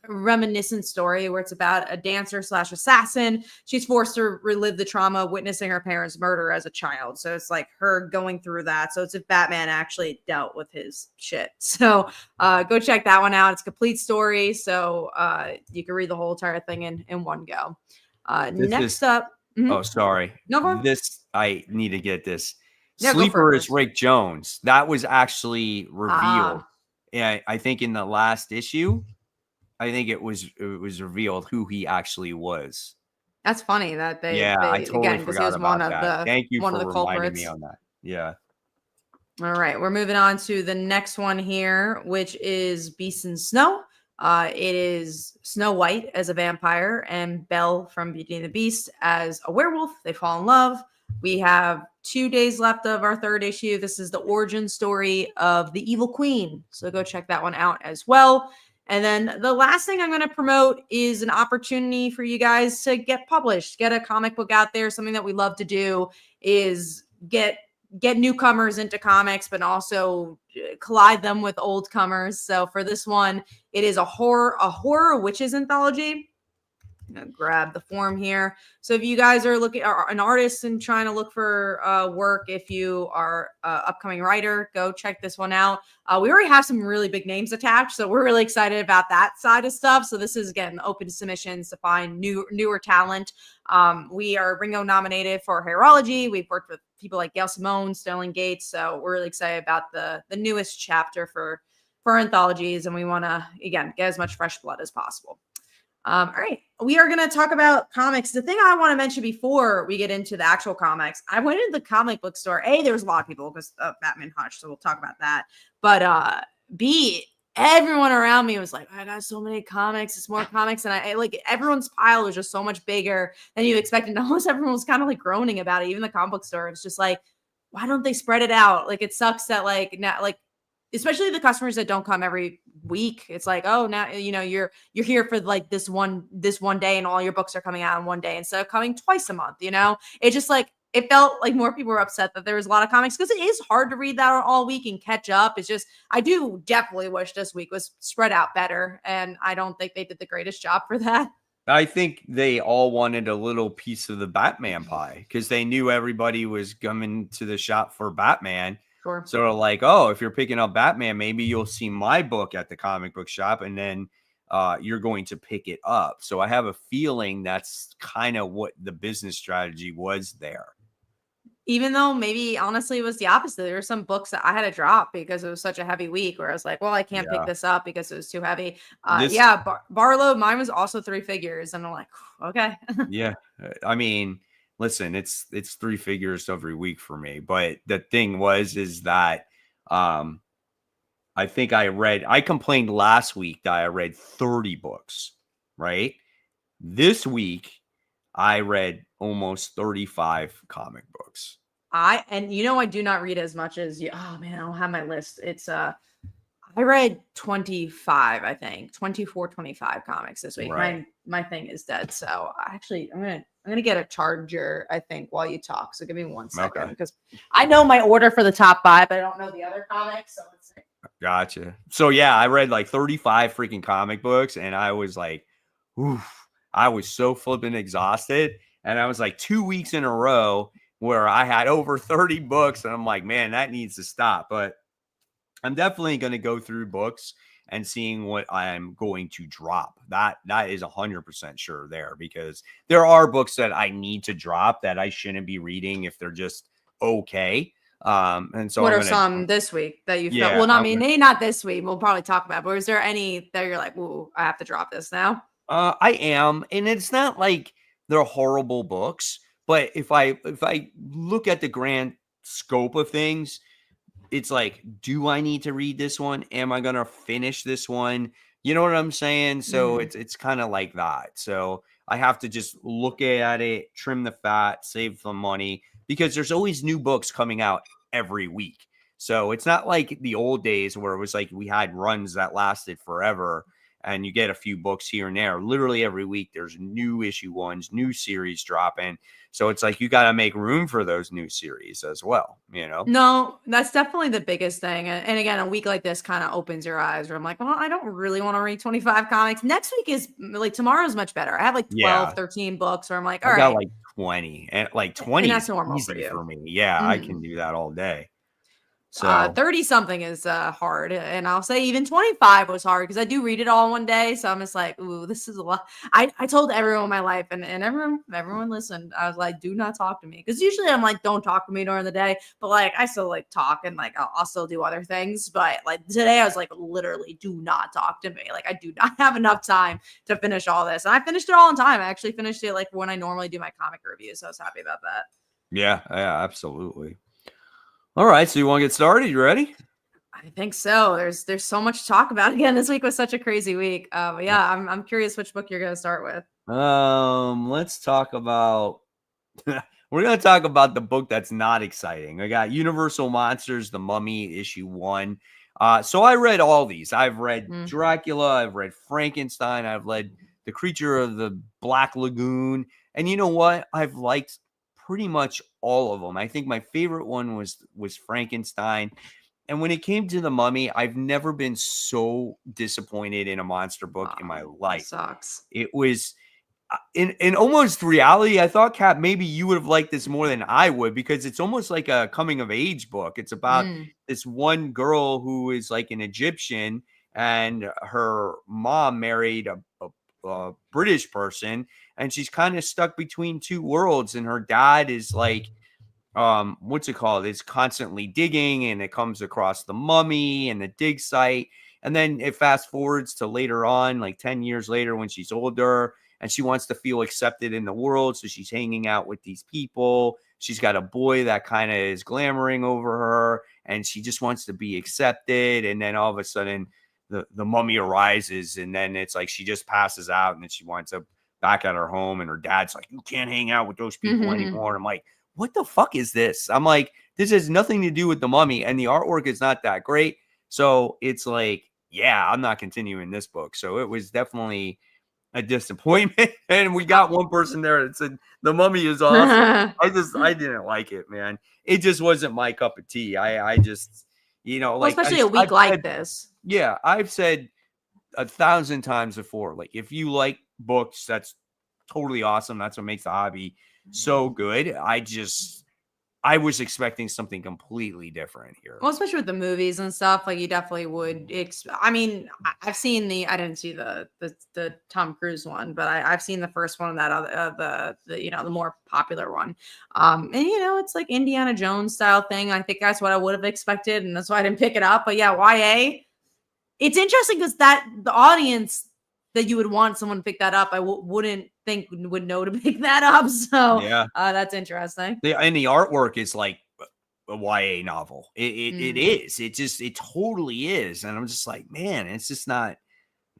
S2: reminiscent story where it's about a dancer / assassin. She's forced to relive the trauma of witnessing her parents' murder as a child. So it's like her going through that. So it's if Batman actually dealt with his shit. So go check that one out. It's a complete story. So you can read the whole entire thing in one go. Next up. Mm-hmm.
S1: Oh, sorry.
S2: No,
S1: I need to get this.
S2: Yeah,
S1: Sleeper is Rick Jones. That was actually revealed. Yeah, I think in the last issue, I think it was revealed who he actually was.
S2: That's funny that
S1: I totally forgot about that. Thank you for reminding me on that. Yeah.
S2: All right, we're moving on to the next one here, which is Beast and Snow. It is Snow White as a vampire and Belle from Beauty and the Beast as a werewolf. They fall in love. We have 2 days left of our 3rd issue. This is the origin story of the Evil Queen. So go check that one out as well. And then the last thing I'm going to promote is an opportunity for you guys to get published, get a comic book out there. Something that we love to do is get newcomers into comics, but also collide them with old comers. So for this one, it is a horror witches anthology. I'm gonna grab the form here. So if you guys are an artist and trying to look for work, if you are an upcoming writer, go check this one out. We already have some really big names attached, so we're really excited about that side of stuff. So this is, again, open submissions to find newer talent. We are Ringo nominated for Herology. We've worked with people like Gail Simone, Sterling Gates, so we're really excited about the newest chapter for anthologies, and we want to, again, get as much fresh blood as possible. All right, we are going to talk about comics. The thing I want to mention before we get into the actual comics, I went into the comic book store. A, there was a lot of people because of Batman Hush, so we'll talk about that. But B, everyone around me was like, I got so many comics. It's more comics. And I like, everyone's pile was just so much bigger than you expected. And almost everyone was kind of like groaning about it. Even the comic book store, it's just like, why don't they spread it out? Like, it sucks that especially the customers that don't come every week. It's like, oh, now, you're here for like this one day and all your books are coming out in one day instead of coming twice a month. It just like, it felt like more people were upset that there was a lot of comics because it is hard to read that all week and catch up. It's just, I do definitely wish this week was spread out better. And I don't think they did the greatest job for that.
S1: I think they all wanted a little piece of the Batman pie because they knew everybody was coming to the shop for Batman.
S2: Sure.
S1: So like, oh, if you're picking up Batman, maybe you'll see my book at the comic book shop and then you're going to pick it up. So I have a feeling that's kind of what the business strategy was there.
S2: Even though maybe honestly it was the opposite. There were some books that I had to drop because it was such a heavy week where I was like, well, I can't pick this up because it was too heavy. Barlow, mine was also 3 figures. And I'm like, okay.
S1: Yeah. I mean, listen, it's 3 figures every week for me. But the thing is that I think I complained last week that I read 30 books, right? This week, I read almost 35 comic books.
S2: I do not read as much as you. Oh man, I don't have my list. It's I read 25, I think 24, 25 comics this week.
S1: Right.
S2: My thing is dead. So actually I'm gonna get a charger, I think, while you talk. So give me 1 second because I know my order for the top 5, but I don't know the other comics. So let's see.
S1: Gotcha. So yeah, I read like 35 freaking comic books and I was like, oof, I was so flipping exhausted. And I was like 2 weeks in a row where I had over 30 books. And I'm like, man, that needs to stop. But I'm definitely going to go through books and seeing what I'm going to drop. That is 100% sure there, because there are books that I need to drop that I shouldn't be reading if they're just okay. And so
S2: what are some this week that you felt? Well, not maybe not this week. We'll probably talk about, but is there any that you're like, ooh, I have to drop this now?
S1: I am, and it's not like they're horrible books, but if I look at the grand scope of things, it's like, do I need to read this one? Am I gonna finish this one? You know what I'm saying? So it's kind of like that. So I have to just look at it, trim the fat, save some money, because there's always new books coming out every week. So it's not like the old days where it was like we had runs that lasted forever and you get a few books here and there. Literally every week there's new issue ones, new series dropping. So it's like you got to make room for those new series as well, you know?
S2: No, that's definitely the biggest thing. And again, a week like this kind of opens your eyes where I'm like, well, I don't really want to read 25 comics. Next week is like, tomorrow's much better. I have like 12, 13 books where I'm like, all right.
S1: I got like 20 and like 20
S2: and that's normal
S1: for me. Yeah, I can do that all day.
S2: So 30 something is hard, and I'll say even 25 was hard because I do read it all in one day. So I'm just like, ooh, this is a lot. I told everyone in my life, and everyone listened. I was like, do not talk to me, because usually I'm like, don't talk to me during the day, but like I still like talk and like I'll still do other things. But like today I was like, literally, do not talk to me. Like I do not have enough time to finish all this, and I finished it all in time. I actually finished it like when I normally do my comic reviews, so I was happy about that.
S1: Yeah, absolutely. All right, so you want to get started? You ready?
S2: I think so. There's so much to talk about. Again, this week was such a crazy week. But yeah, I'm curious which book you're going to start with.
S1: Let's talk about. We're going to talk about the book that's not exciting. I got Universal Monsters: The Mummy issue 1. So I read all these. I've read
S2: Mm.
S1: Dracula, I've read Frankenstein, I've read The Creature of the Black Lagoon, and you know what? I've liked pretty much all of them. I think my favorite one was Frankenstein. And when it came to The Mummy, I've never been so disappointed in a monster book in my
S2: That
S1: life.
S2: sucks.
S1: It was in almost reality. I thought, Cap, maybe you would have liked this more than I would, because it's almost like a coming of age book. It's about this one girl who is like an Egyptian, and her mom married a British person, and she's kind of stuck between two worlds. And her dad is like, what's it called? It's constantly digging, and it comes across the mummy and the dig site. And then it fast forwards to later on, like 10 years later, when she's older and she wants to feel accepted in the world. So she's hanging out with these people. She's got a boy that kind of is glamoring over her, and she just wants to be accepted. And then all of a sudden the mummy arises, and then it's like she just passes out, and then she winds up back at her home, and her dad's like, you can't hang out with those people anymore. And I'm like, what the fuck is this? I'm like, this has nothing to do with the mummy, and the artwork is not that great. So it's like, yeah, I'm not continuing this book. So it was definitely a disappointment. And we got one person there that said the mummy is awesome. I didn't like it, man. It just wasn't my cup of tea. I just,
S2: well,
S1: like,
S2: especially a week
S1: I've
S2: like
S1: said,
S2: this.
S1: yeah, I've said 1,000 times before, like, if you like books, that's totally awesome. That's what makes the hobby so good. I was expecting something completely different here.
S2: Well, especially with the movies and stuff, like you definitely would. I mean, I've seen I didn't see the Tom Cruise one, but I've seen the first one, that other the more popular one. And it's like Indiana Jones style thing. I think that's what I would have expected, and that's why I didn't pick it up. But yeah, YA. It's interesting because the audience that you would want someone to pick that up, I wouldn't think would know to pick that up. So
S1: yeah,
S2: that's interesting.
S1: and the artwork is like a YA novel. It is. It totally is. And I'm just like, man, it's just not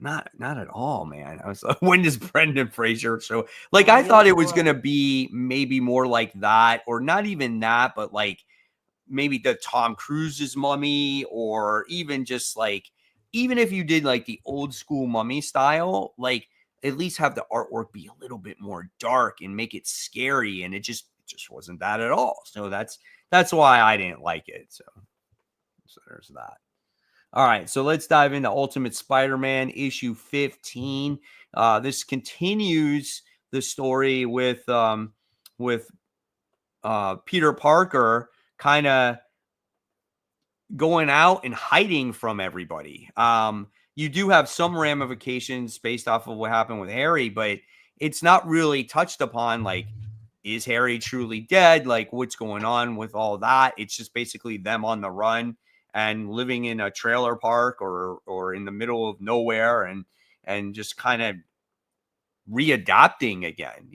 S1: at all, man. I was like, when does Brendan Fraser show? Like, I thought it was gonna be maybe more like that, or not even that, but like maybe the Tom Cruise's Mummy, or even just like, even if you did like the old school Mummy style, like at least have the artwork be a little bit more dark and make it scary. And it just wasn't that at all. So that's why I didn't like it. So there's that. All right, so let's dive into Ultimate Spider-Man issue 15. This continues the story with Peter Parker kind of going out and hiding from everybody. You do have some ramifications based off of what happened with Harry, but it's not really touched upon. Like, is Harry truly dead? Like, what's going on with all that? It's just basically them on the run and living in a trailer park or in the middle of nowhere, and just kind of readapting again,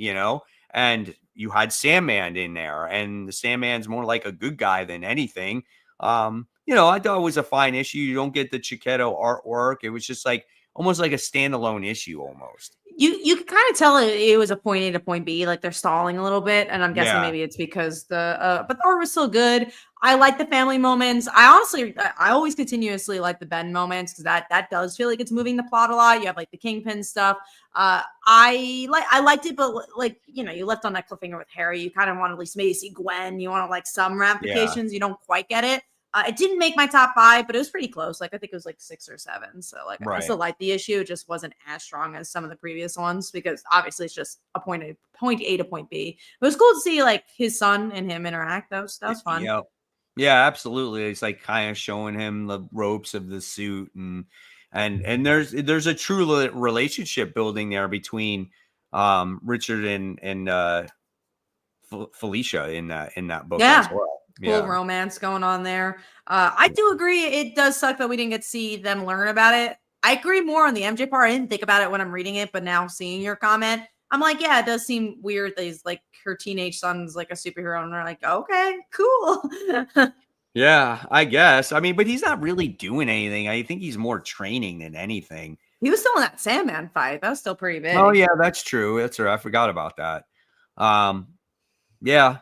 S1: and you had Sandman in there, and the Sandman's more like a good guy than anything. I thought it was a fine issue. You don't get the Chiquetto artwork. It was just like almost like a standalone issue almost.
S2: You can kind of tell it was a point A to point B, like they're stalling a little bit, and I'm guessing maybe it's because but the art was still good. I like the family moments. I always continuously like the Ben moments, because that does feel like it's moving the plot a lot. You have like the Kingpin stuff. I liked it, but like you left on that cliffhanger with Harry. You kind of want to at least maybe see Gwen. You want to like some ramifications. You don't quite get it. It didn't make my top 5, but it was pretty close. Like, I think it was like 6 or 7. So like, I still like the issue. It just wasn't as strong as some of the previous ones, because obviously it's just a point A to point B. It was cool to see like his son and him interact. That was fun.
S1: Yeah, absolutely. It's like kind of showing him the ropes of the suit, and there's a true relationship building there between Richard and Felicia in that book as well.
S2: Cool romance going on there. I do agree. It does suck that we didn't get to see them learn about it. I agree more on the MJ part. I didn't think about it when I'm reading it, but now seeing your comment, I'm like, yeah, it does seem weird that he's like her teenage son's like a superhero, and they're like, okay, cool.
S1: Yeah, I guess. I mean, but he's not really doing anything. I think he's more training than anything.
S2: He was still in that Sandman fight. That was still pretty big.
S1: Oh yeah, that's true. That's right. I forgot about that. Yeah.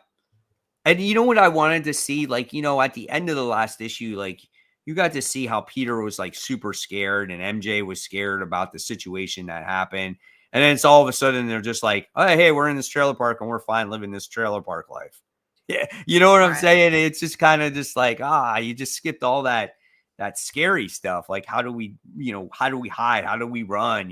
S1: And you know what I wanted to see? Like, at the end of the last issue, like, you got to see how Peter was like super scared and MJ was scared about the situation that happened. And then it's all of a sudden they're just like, oh, hey, we're in this trailer park and we're fine living this trailer park life. Yeah. You know what I'm
S2: Right.
S1: saying? It's just kind of just like, you just skipped all that scary stuff. Like, how do we hide? How do we run?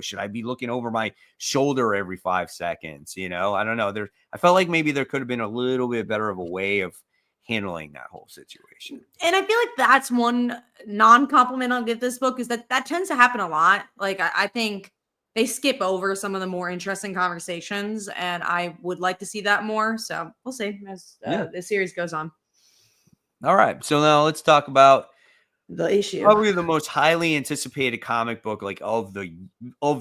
S1: Should I be looking over my shoulder every 5 seconds? I don't know. I felt like maybe there could have been a little bit better of a way of handling that whole situation.
S2: And I feel like that's one non-compliment I'll give this book, is that tends to happen a lot. Like, I think they skip over some of the more interesting conversations, and I would like to see that more. So we'll see as the series goes on.
S1: All right. So now let's talk about
S2: the issue.
S1: Probably the most highly anticipated comic book like of the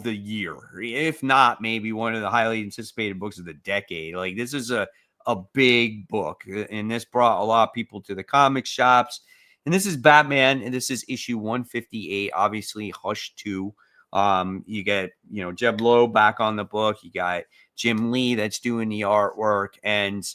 S1: year. If not, maybe one of the highly anticipated books of the decade. Like, this is a big book, and this brought a lot of people to the comic shops. And this is Batman, and this is issue 158, obviously Hush 2. You get, Jeb Loeb back on the book. You got Jim Lee that's doing the artwork. And,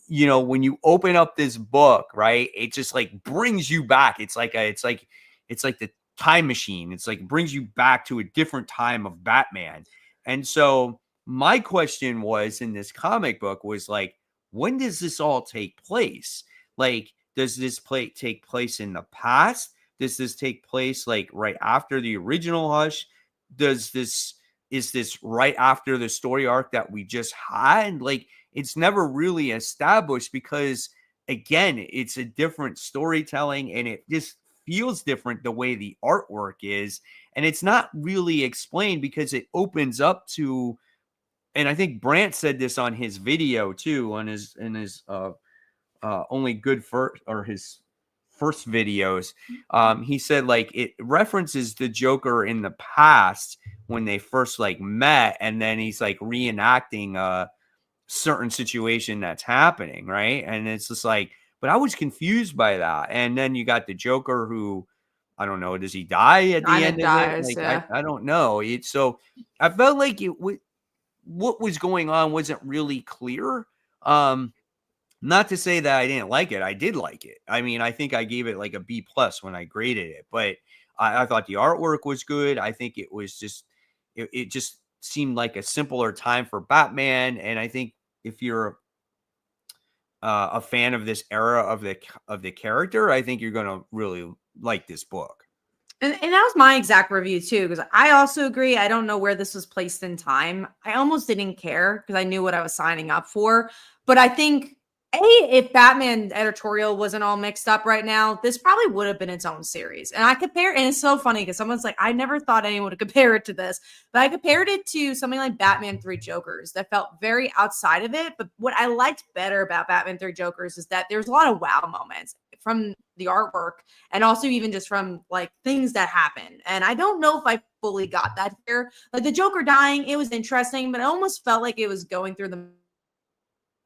S1: when you open up this book, right, it just like brings you back. It's like the time machine. It's like brings you back to a different time of Batman. And so my question was, in this comic book, was like, when does this all take place? Like, does this take place in the past? Does this take place like right after the original Hush? Is this right after the story arc that we just had? Like, it's never really established, because again, it's a different storytelling and it just feels different the way the artwork is. And it's not really explained, because it opens up to, and I think Brant said this on his video too, on his only good first, or his first videos. He said like it references the Joker in the past when they first like met, and then he's like reenacting a certain situation that's happening, right? And it's just like, but I was confused by that. And then you got the Joker who, I don't know, does he die at the end of it? Like,
S2: yeah.
S1: I don't know. So I felt like what was going on wasn't really clear. Not to say that I didn't like it. I did like it. I mean, I think I gave it like a B+ when I graded it, but I thought the artwork was good. I think it was just, it just seemed like a simpler time for Batman. And I think if you're a fan of this era of the character, I think you're going to really like this book.
S2: And that was my exact review too, because I also agree. I don't know where this was placed in time. I almost didn't care because I knew what I was signing up for. But I think, if Batman editorial wasn't all mixed up right now, this probably would have been its own series. And I compare, and it's so funny because someone's like, I never thought anyone would compare it to this, but I compared it to something like Batman 3 Jokers that felt very outside of it. But what I liked better about Batman 3 Jokers is that there's a lot of wow moments from the artwork, and also even just from like things that happen. And I don't know if I fully got that here. Like the Joker dying, it was interesting, but it almost felt like it was going through the,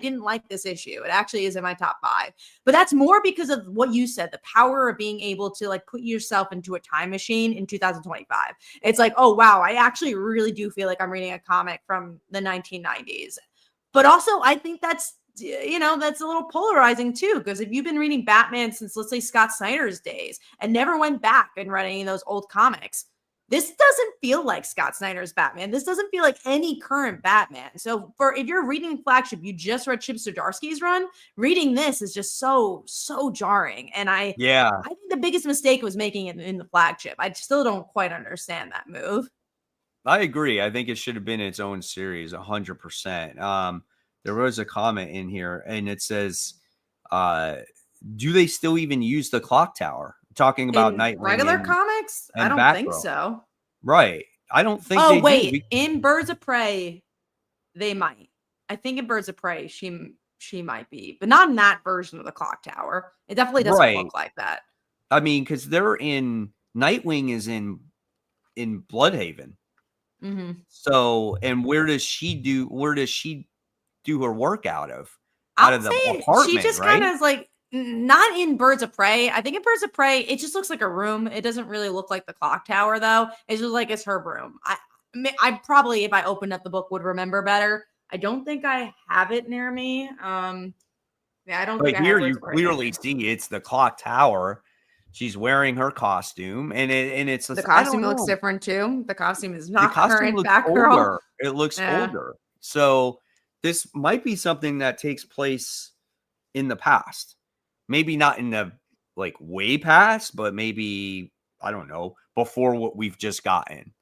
S2: didn't like this issue. It actually is in my top 5, but that's more because of what you said, the power of being able to like put yourself into a time machine in 2025. It's like, oh wow, I actually really do feel like I'm reading a comic from the 1990s. But also I think that's, that's a little polarizing too, because if you've been reading Batman since, let's say, Scott Snyder's days and never went back and read any of those old comics, this doesn't feel like Scott Snyder's Batman. This doesn't feel like any current Batman. So if you're reading Flagship, you just read Chip Zdarsky's run, reading this is just so jarring. And I think the biggest mistake was making it in the Flagship. I still don't quite understand that move.
S1: I agree. I think it should have been its own series, 100%. There was a comment in here, and it says, do they still even use the clock tower? Talking about Nightwing.
S2: Regular comics? I don't think so.
S1: Right. I don't think
S2: they do. In Birds of Prey, they might. I think in Birds of Prey, she might be, but not in that version of the clock tower. It definitely doesn't look like that.
S1: I mean, because they're in, Nightwing is in Bloodhaven.
S2: Mm-hmm.
S1: So, and where does she do her work out of?
S2: Out of the apartment, she just kind of is like, not in Birds of Prey. I think in Birds of Prey, it just looks like a room. It doesn't really look like the clock tower, though. It's just like it's her room. I probably, if I opened up the book, would remember better. I don't think I have it near me. I don't think I have it.
S1: Here you clearly see it's the clock tower. She's wearing her costume, and it's
S2: The
S1: I don't
S2: costume looks
S1: know.
S2: different too. The costume is
S1: The
S2: not
S1: costume
S2: current
S1: looks
S2: Batgirl.
S1: older. It looks
S2: Yeah.
S1: older. So this might be something that takes place in the past. Maybe not in the like way past, but maybe I don't know, before what we've just gotten.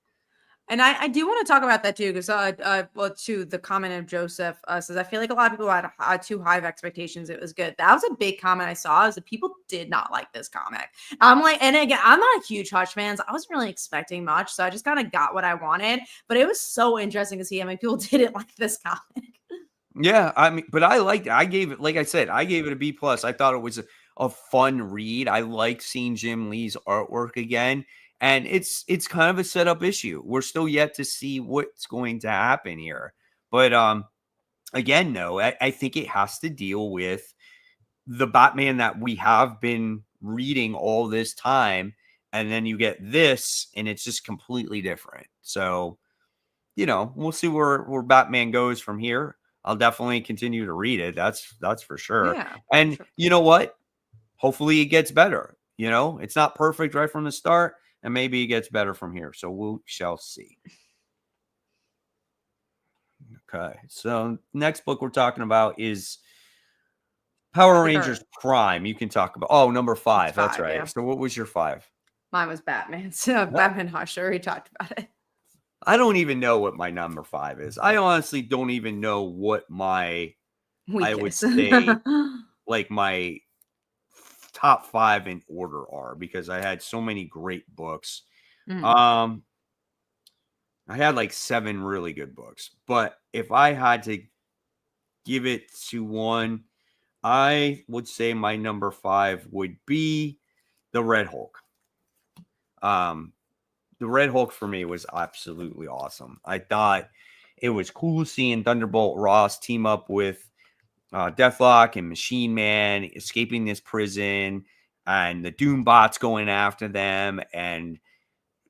S2: And I do want to talk about that too, because well, to the comment of Joseph says, I feel like a lot of people had too high of expectations. It was good. That was a big comment I saw, is that people did not like this comic. I'm like, and again, I'm not a huge Hush fan. I wasn't really expecting much, so I just kind of got what I wanted. But it was so interesting to see how many people didn't like this comic.
S1: Yeah, I mean, but I liked it. I gave it, like I said, I gave it a B plus. I thought it was a fun read. I like seeing Jim Lee's artwork again. And it's kind of a setup issue. We're still yet to see what's going to happen here. But again, no, I think it has to deal with the Batman that we have been reading all this time. And then you get this, and it's just completely different. So, we'll see where Batman goes from here. I'll definitely continue to read it. That's for sure.
S2: Yeah.
S1: And
S2: Sure.
S1: you know what? Hopefully it gets better. It's not perfect right from the start, and maybe it gets better from here. So we shall see. Okay. So next book we're talking about is Power Rangers Prime. You can talk about number 5. That's right.
S2: Yeah.
S1: So what was your 5?
S2: Mine was Batman. So Batman Hush. I already talked about it.
S1: I don't even know what my number 5 is. I honestly don't even know what I would say like my top 5 in order are, because I had so many great books. I had like 7 really good books, but if I had to give it to one, I would say my number 5 would be the Red Hulk. The Red Hulk for me was absolutely awesome. I thought it was cool seeing Thunderbolt Ross team up with Deathlock and Machine Man, escaping this prison, and the Doombots going after them, and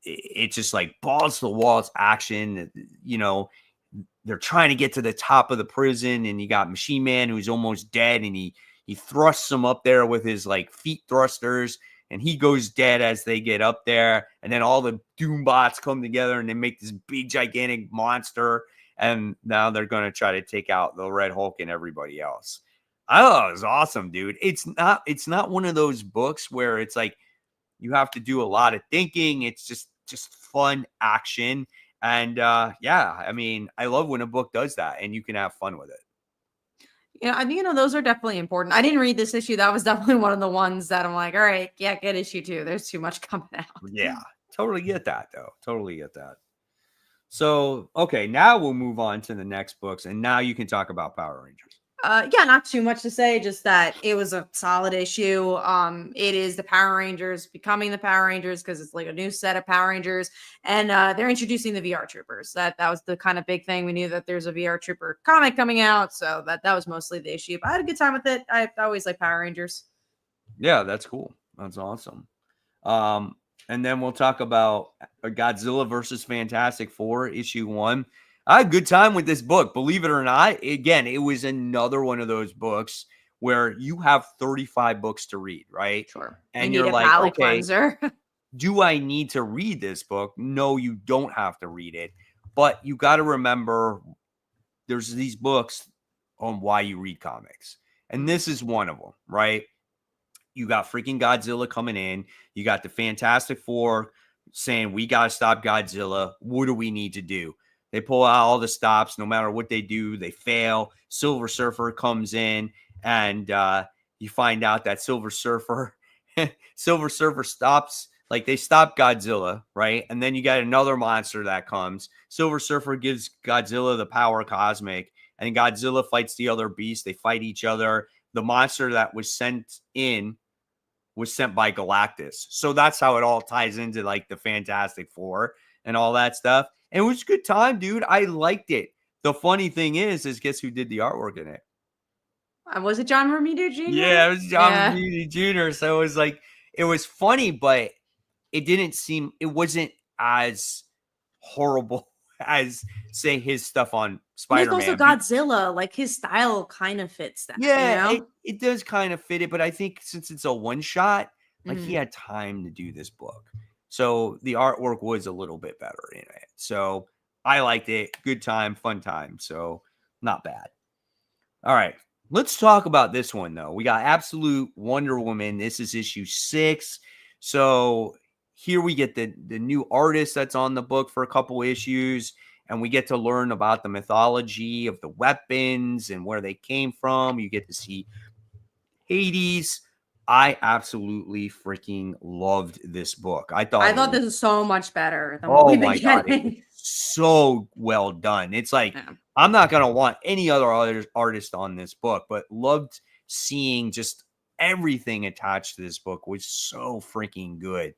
S1: it's just like balls to the walls action. They're trying to get to the top of the prison, and you got Machine Man who's almost dead, and he thrusts him up there with his like feet thrusters, and he goes dead as they get up there. And then all the Doombots come together and they make this big gigantic monster. And now they're going to try to take out the Red Hulk and everybody else. Oh, it was awesome, dude. It's not one of those books where it's like you have to do a lot of thinking. It's just fun action. And yeah, I mean, I love when a book does that and you can have fun with it.
S2: Yeah, I think, those are definitely important. I didn't read this issue. That was definitely one of the ones that I'm like, all right, yeah, get issue 2. There's too much coming out.
S1: Yeah, totally get that, though. Totally get that. So, okay, now we'll move on to the next books, and now you can talk about Power Rangers.
S2: Yeah, not too much to say, just that it was a solid issue. It is the Power Rangers becoming the Power Rangers, because it's like a new set of Power Rangers, and they're introducing the VR Troopers. That was the kind of big thing. We knew that there's a VR Trooper comic coming out, so that was mostly the issue. But I had a good time with it. I always like Power Rangers.
S1: Yeah, that's cool. That's awesome. And then we'll talk about Godzilla versus Fantastic Four, issue 1. I had a good time with this book, believe it or not. Again, it was another one of those books where you have 35 books to read, right?
S2: Sure.
S1: And
S2: you
S1: you're
S2: need a
S1: like,
S2: palate
S1: okay,
S2: cleanser.
S1: do I need to read this book? No, you don't have to read it. But you got to remember there's these books on why you read comics. And this is one of them, right? You got freaking Godzilla coming in. You got the Fantastic Four saying, we got to stop Godzilla. What do we need to do? They pull out all the stops. No matter what they do, they fail. Silver Surfer comes in, and you find out that Silver Surfer stops. Like, they stop Godzilla, right? And then you got another monster that comes. Silver Surfer gives Godzilla the power cosmic, and Godzilla fights the other beast. They fight each other. The monster that was sent in was sent by Galactus. So that's how it all ties into like the Fantastic Four and all that stuff. And it was a good time, dude. I liked it. The funny thing is guess who did the artwork in it?
S2: Was it John Romita Jr.?
S1: Yeah, it was John Romita Jr. So it was like, it was funny, but it wasn't as horrible as, say, his stuff on Spider-Man.
S2: It's also Godzilla. Like, his style kind of fits that.
S1: Yeah, it does kind of fit it, but I think since it's a one-shot, Like he had time to do this book. So the artwork was a little bit better in it. So I liked it. Good time, fun time. So not bad. All right. Let's talk about this one, though. We got Absolute Wonder Woman. This is issue 6. So here we get the new artist that's on the book for a couple issues, and we get to learn about the mythology of the weapons and where they came from. You get to see Hades. I absolutely freaking loved this book. I thought
S2: this was so much better than what
S1: oh
S2: we've been
S1: my God, it was
S2: getting.
S1: so well done. It's like,
S2: Yeah.
S1: I'm not going to want any other artist on this book, but loved seeing just everything attached to this book was so freaking good.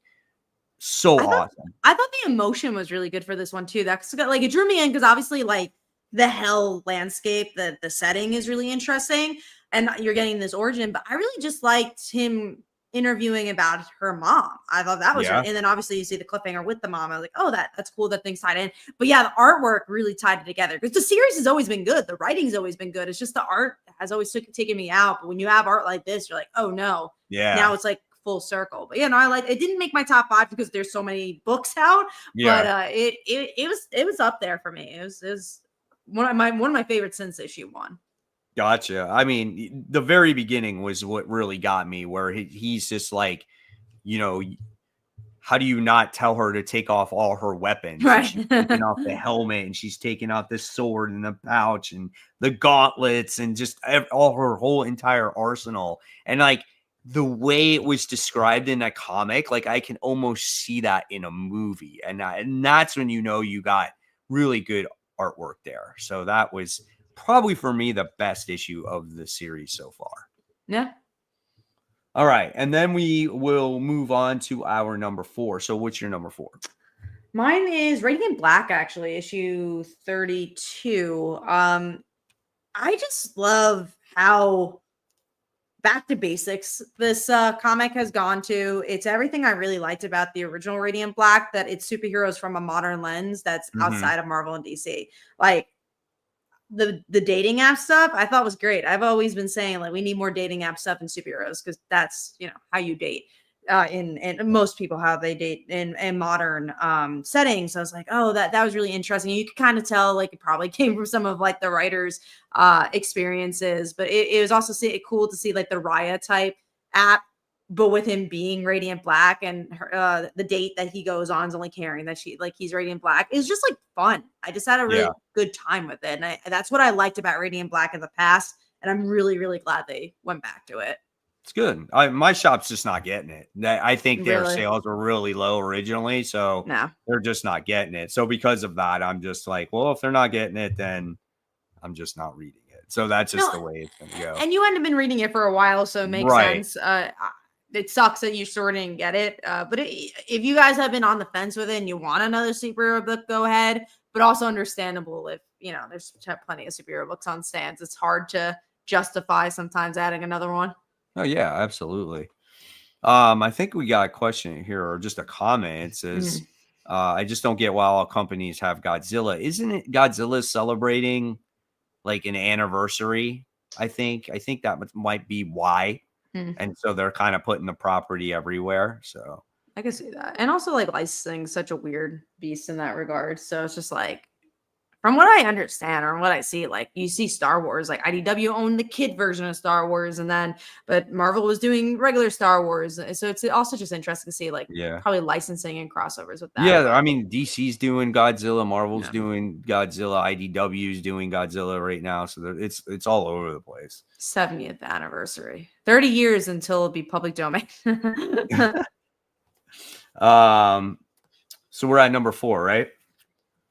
S1: So awesome.
S2: I thought the emotion was really good for this one too. That's like, it drew me in because obviously like the hell landscape, the setting is really interesting and you're getting this origin, but I really just liked him interviewing about her mom. I thought that was
S1: Yeah.
S2: and then obviously you see the cliffhanger with the mom. I was like, oh, that's cool that things tied in. But yeah, the artwork really tied it together because the series has always been good. The writing's always been good. It's just the art has always taken me out. But when you have art like this, you're like, oh no.
S1: Yeah.
S2: Now it's like full circle. But yeah, no, I like it. Didn't make my top 5 because there's so many books out.
S1: Yeah.
S2: But it was up there for me. It was one of my favorites since issue 1.
S1: Gotcha. I mean, the very beginning was what really got me, where he's just like, you know, how do you not tell her to take off all her weapons?
S2: Right.
S1: She's taking off the helmet and she's taking off the sword and the pouch and the gauntlets and just all her whole entire arsenal. And like the way it was described in a comic, like I can almost see that in a movie. And that's when you know you got really good artwork there. So that was probably for me the best issue of the series so far.
S2: Yeah.
S1: All right, and then we will move on to our number 4. So what's your number 4?
S2: Mine is Radiant Black, actually, issue 32. I just love how back to basics this comic has gone to. It's everything I really liked about the original Radiant Black, that it's superheroes from a modern lens that's outside of Marvel and DC. Like the dating app stuff I thought was great. I've always been saying like we need more dating app stuff in superheroes because that's, you know, how you date in most people, how they date in modern settings. So I was like, oh, that was really interesting. You could kind of tell like it probably came from some of like the writers experiences, but it was also cool to see like the Raya type app, but with him being Radiant Black and her, the date that he goes on is only caring that he's Radiant Black. It's just like fun. I just had a really good time with it. And that's what I liked about Radiant Black in the past. And I'm really, really glad they went back to it.
S1: It's good. My shop's just not getting it. I think their sales were really low originally. So they're just not getting it. So because of that, I'm just like, well, if they're not getting it, then I'm just not reading it. So that's just the way it's going to go.
S2: And you hadn't been reading it for a while. So it makes sense. It sucks that you sort of didn't get it. But if you guys have been on the fence with it and you want another superhero book, go ahead. But also understandable if, you know, there's plenty of superhero books on stands. It's hard to justify sometimes adding another one.
S1: Oh, yeah, absolutely. I think we got a question here or just a comment. It says, I just don't get why all companies have Godzilla. Isn't it Godzilla celebrating like an anniversary? I think that might be why. And so they're kind of putting the property everywhere. So
S2: I can see that. And also like licensing is such a weird beast in that regard. So it's just like, from what I understand or what I see, like you see Star Wars, like IDW owned the kid version of Star Wars, but Marvel was doing regular Star Wars. So it's also just interesting to see like probably licensing and crossovers with that.
S1: Yeah, I mean DC's doing Godzilla, Marvel's doing Godzilla, IDW's doing Godzilla right now. So it's all over the place.
S2: 70th anniversary, 30 years until it'll be public domain.
S1: So we're at number 4, right?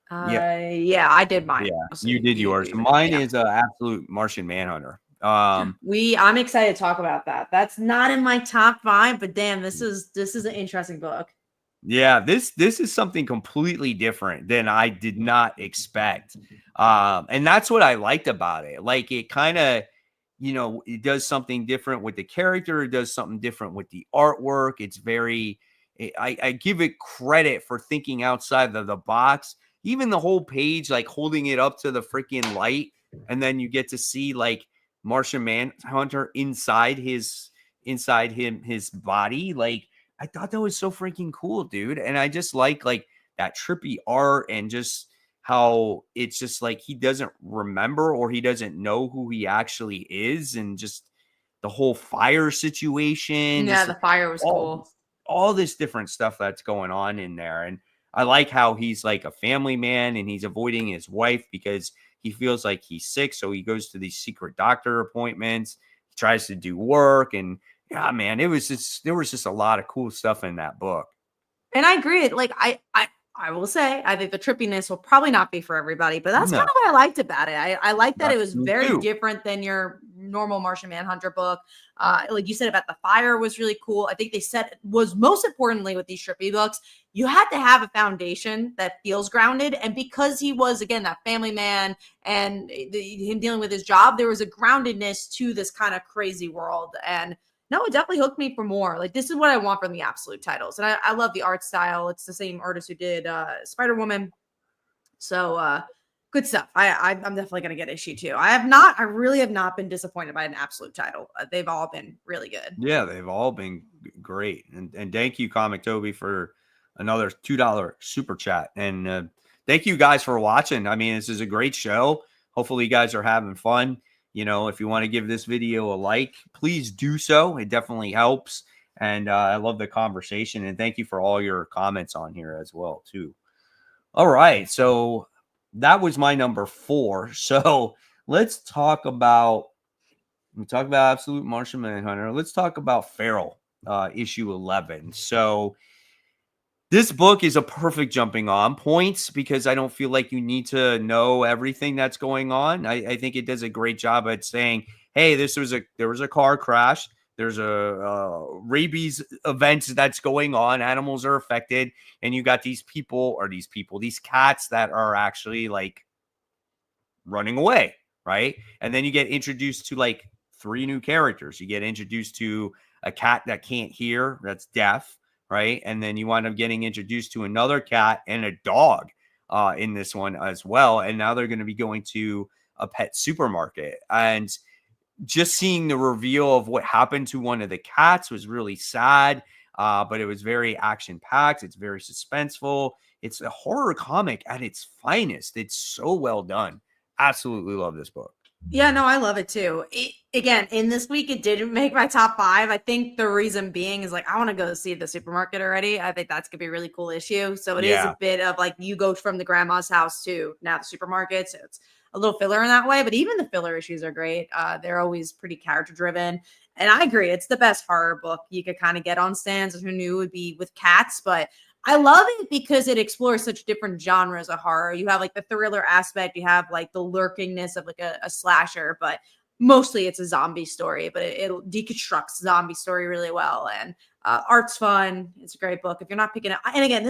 S2: Yeah, I did mine.
S1: Yeah, so you did yours. Mine is Absolute Martian Manhunter.
S2: I'm excited to talk about that. That's not in my top 5, but damn, this is an interesting book.
S1: Yeah, this is something completely different than I did not expect. And that's what I liked about it. Like it kind of, you know, it does something different with the character, it does something different with the artwork. It's very I give it credit for thinking outside of the box. Even the whole page, like holding it up to the freaking light, and then you get to see like Martian Manhunter inside his inside his body. Like, I thought that was so freaking cool, dude. And I just like that trippy art, and just how it's just like he doesn't remember, or he doesn't know who he actually is, and just the whole fire situation,
S2: Yeah,
S1: just
S2: the fire was cool.
S1: all this different stuff that's going on in there. And I like how he's like a family man, and he's avoiding his wife because he feels like he's sick. So he goes to these secret doctor appointments. He tries to do work. And yeah, man, there was just a lot of cool stuff in that book.
S2: And I agree. Like I will say, I think the trippiness will probably not be for everybody, but that's
S1: No,
S2: kind of what I liked about it. I like that it
S1: that's
S2: was
S1: me
S2: very
S1: too.
S2: different than your normal Martian Manhunter book. Like you said about the fire was really cool. I think they said was most importantly with these trippy books, you had to have a foundation that feels grounded. And because he was, again, that family man and him dealing with his job, there was a groundedness to this kind of crazy world. And no, it definitely hooked me for more. Like, this is what I want from the absolute titles. And I love the art style. It's the same artist who did Spider-Woman. So good stuff. I'm definitely going to get issue 2. I really have not been disappointed by an absolute title. They've all been really good.
S1: Yeah, they've all been great. And thank you, Comic Toby, for another $2 super chat. And thank you guys for watching. I mean, this is a great show. Hopefully you guys are having fun. You know, if you want to give this video a like, please do so. It definitely helps. And I love the conversation. And thank you for all your comments on here as well, too. All right. So that was my number 4. So let's talk about Absolute Martian Manhunter. Let's talk about Feral, issue 11. So this book is a perfect jumping on point because I don't feel like you need to know everything that's going on. I think it does a great job at saying, hey, there was a car crash. There's a rabies event that's going on. Animals are affected. And you got these cats that are actually like running away, right? And then you get introduced to like 3 new characters. You get introduced to a cat that can't hear, that's deaf, right? And then you wind up getting introduced to another cat and a dog in this one as well. And now they're going to be going to a pet supermarket. And just seeing the reveal of what happened to one of the cats was really sad, but it was very action-packed. It's very suspenseful. It's a horror comic at its finest. It's so well done. Absolutely love this book.
S2: Yeah, no, I love it too. Again, in this week, it didn't make my top 5. I think the reason being is like, I want to go see the supermarket already. I think that's going to be a really cool issue. So it is a bit of like, you go from the grandma's house to now the supermarket. So it's a little filler in that way, but even the filler issues are great. They're always pretty character driven. And I agree. It's the best horror book you could kind of get on stands. Who knew it would be with cats, but I love it because it explores such different genres of horror. You have like the thriller aspect, you have like the lurkingness of like a slasher, but mostly it's a zombie story, but it deconstructs zombie story really well. And art's fun. It's a great book. If you're not picking it, and again,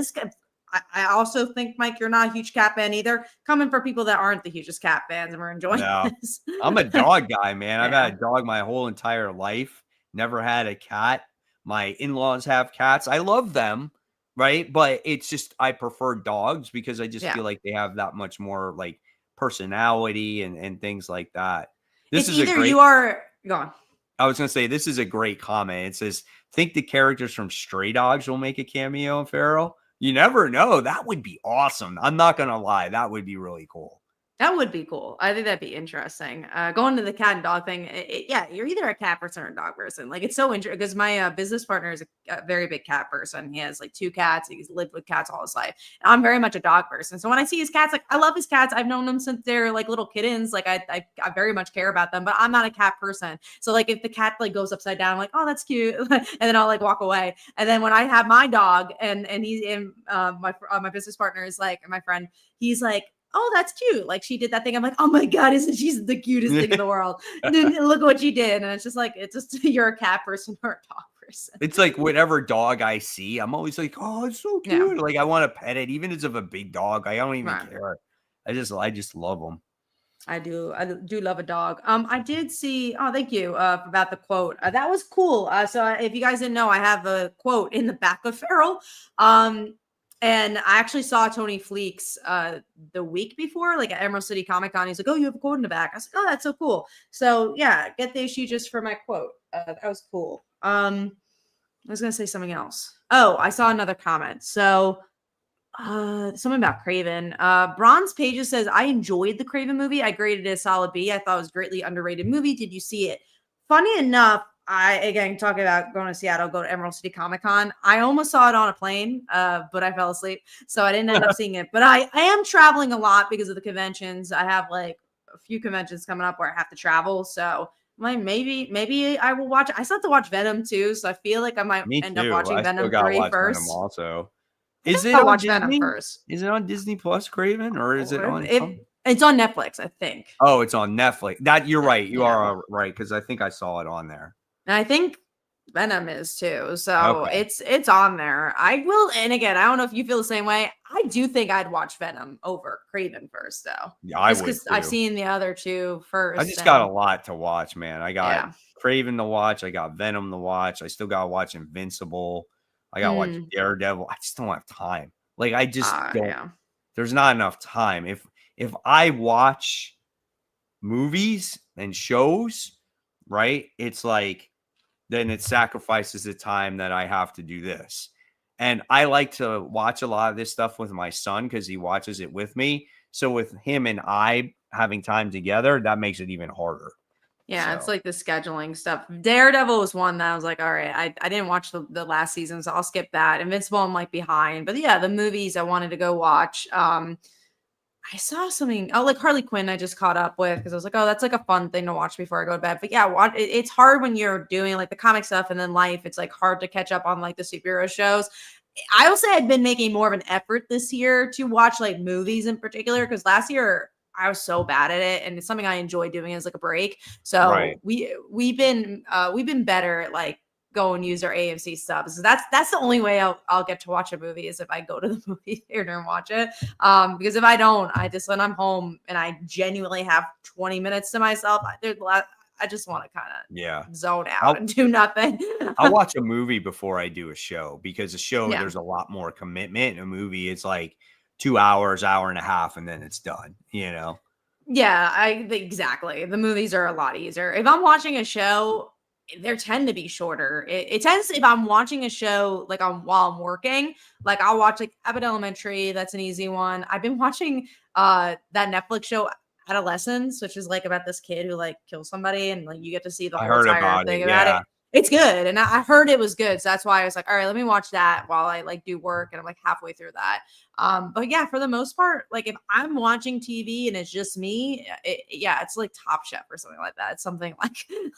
S2: I also think, Mike, you're not a huge cat fan either. Coming for people that aren't the hugest cat fans, and we're enjoying this.
S1: I'm a dog guy, man. I've
S2: Yeah.
S1: had a dog my whole entire life. Never had a cat. My in-laws have cats. I love them. Right. But it's just, I prefer dogs because I just feel like they have that much more like personality and things like that. This
S2: It's
S1: is
S2: either you are gone.
S1: I was going to say, this is a great comment. It says, think the characters from Stray Dogs will make a cameo in Feral. You never know. That would be awesome. I'm not going to lie. That would be really cool.
S2: That would be cool. I think that'd be interesting. Going to the cat and dog thing. Yeah, you're either a cat person or a dog person. Like, it's so interesting because my business partner is a very big cat person. He has like 2 cats. He's lived with cats all his life. And I'm very much a dog person. So when I see his cats, like, I love his cats. I've known them since they're like little kittens. Like, I very much care about them, but I'm not a cat person. So like, if the cat like goes upside down, I'm like, oh, that's cute, and then I'll like walk away. And then when I have my dog and he's in my business partner is like, my friend, he's like, oh, that's cute. Like, she did that thing. I'm like, oh my God, isn't she the cutest thing in the world? And then look what she did. And it's just like, it's just, you're a cat person or a dog person.
S1: It's like whatever dog I see, I'm always like, oh, it's so cute.
S2: Yeah.
S1: Like, I want to pet it, even if it's of a big dog. I don't even
S2: Right.
S1: care. I just love them.
S2: I do love a dog. I did see, oh, thank you about the quote. That was cool. So if you guys didn't know, I have a quote in the back of Feral. And I actually saw Tony Fleeks the week before, like at Emerald City Comic Con. He's like, oh, you have a quote in the back. I was like, oh, that's so cool. So yeah, get the issue just for my quote. That was cool. I was gonna say something else. Oh, I saw another comment. So something about Craven. Bronze Pages says, I enjoyed the Craven movie. I graded it a solid B. I thought it was a greatly underrated movie. Did you see it? Funny enough, I again talking about going to Seattle, go to Emerald City Comic Con. I almost saw it on a plane, but I fell asleep, so I didn't end up seeing it. But I am traveling a lot because of the conventions. I have like a few conventions coming up where I have to travel, so maybe I will watch it. I still have to watch Venom too, so I feel like I might
S1: Me
S2: end up
S1: too.
S2: watching
S1: I still
S2: Venom
S1: gotta
S2: 3
S1: watch Venom
S2: first.
S1: also.
S2: I
S1: Is
S2: think
S1: it
S2: I'll
S1: on
S2: watch Venom
S1: Disney?
S2: first.
S1: Is it on Disney Plus, Craven, or is it on?
S2: It's on Netflix, I think.
S1: Oh, it's on Netflix. That you're right. You
S2: Yeah.
S1: are right because I think I saw it on there.
S2: And I think Venom is too. So
S1: Okay.
S2: it's on there. I will, and again, I don't know if you feel the same way. I do think I'd watch Venom over Craven first, though.
S1: Yeah, I
S2: Just
S1: would
S2: because I've
S1: too.
S2: seen the other two first.
S1: I just got a lot to watch, man. I got
S2: Yeah.
S1: Craven to watch. I got Venom to watch. I still gotta watch Invincible. I gotta watch Daredevil. I just don't have time. Like I just don't.
S2: Yeah.
S1: There's not enough time. If I watch movies and shows, right? It's like then it sacrifices the time that I have to do this. And I like to watch a lot of this stuff with my son because he watches it with me. So with him and I having time together, that makes it even harder.
S2: Yeah, it's like the scheduling stuff. Daredevil was one that I was like, all right, I didn't watch the last season, so I'll skip that. Invincible, I'm like behind. But yeah, the movies I wanted to go watch. I saw something, like Harley Quinn, I just caught up with because I was like, oh, that's like a fun thing to watch before I go to bed. But yeah, it's hard when you're doing like the comic stuff and then life. It's like hard to catch up on like the superhero shows. I will say I've been making more of an effort this year to watch like movies in particular because last year I was so bad at it, and it's something I enjoy doing as like a break. So we've been better at like go and use our AMC stuff. So that's the only way I'll get to watch a movie is if I go to the movie theater and watch it. Because if I don't, when I'm home and I genuinely have 20 minutes to myself, I just want to kind of zone out and do nothing.
S1: I'll watch a movie before I do a show because a show there's a lot more commitment. A movie it's like 2 hours, hour and a half, and then it's done. You know.
S2: Yeah, exactly. The movies are a lot easier. If I'm watching a show, they tend to be shorter. It tends if I'm watching a show like while I'm working, like I'll watch like Abbott Elementary. That's an easy one. I've been watching that Netflix show Adolescence, which is like about this kid who like kills somebody, and like you get to see the whole entire thing about it. It's good, and I heard it was good, so that's why I was like, all right, let me watch that while I like do work, and I'm like halfway through that. But yeah, for the most part, like if I'm watching TV and it's just me, it's like Top Chef or something like that. It's something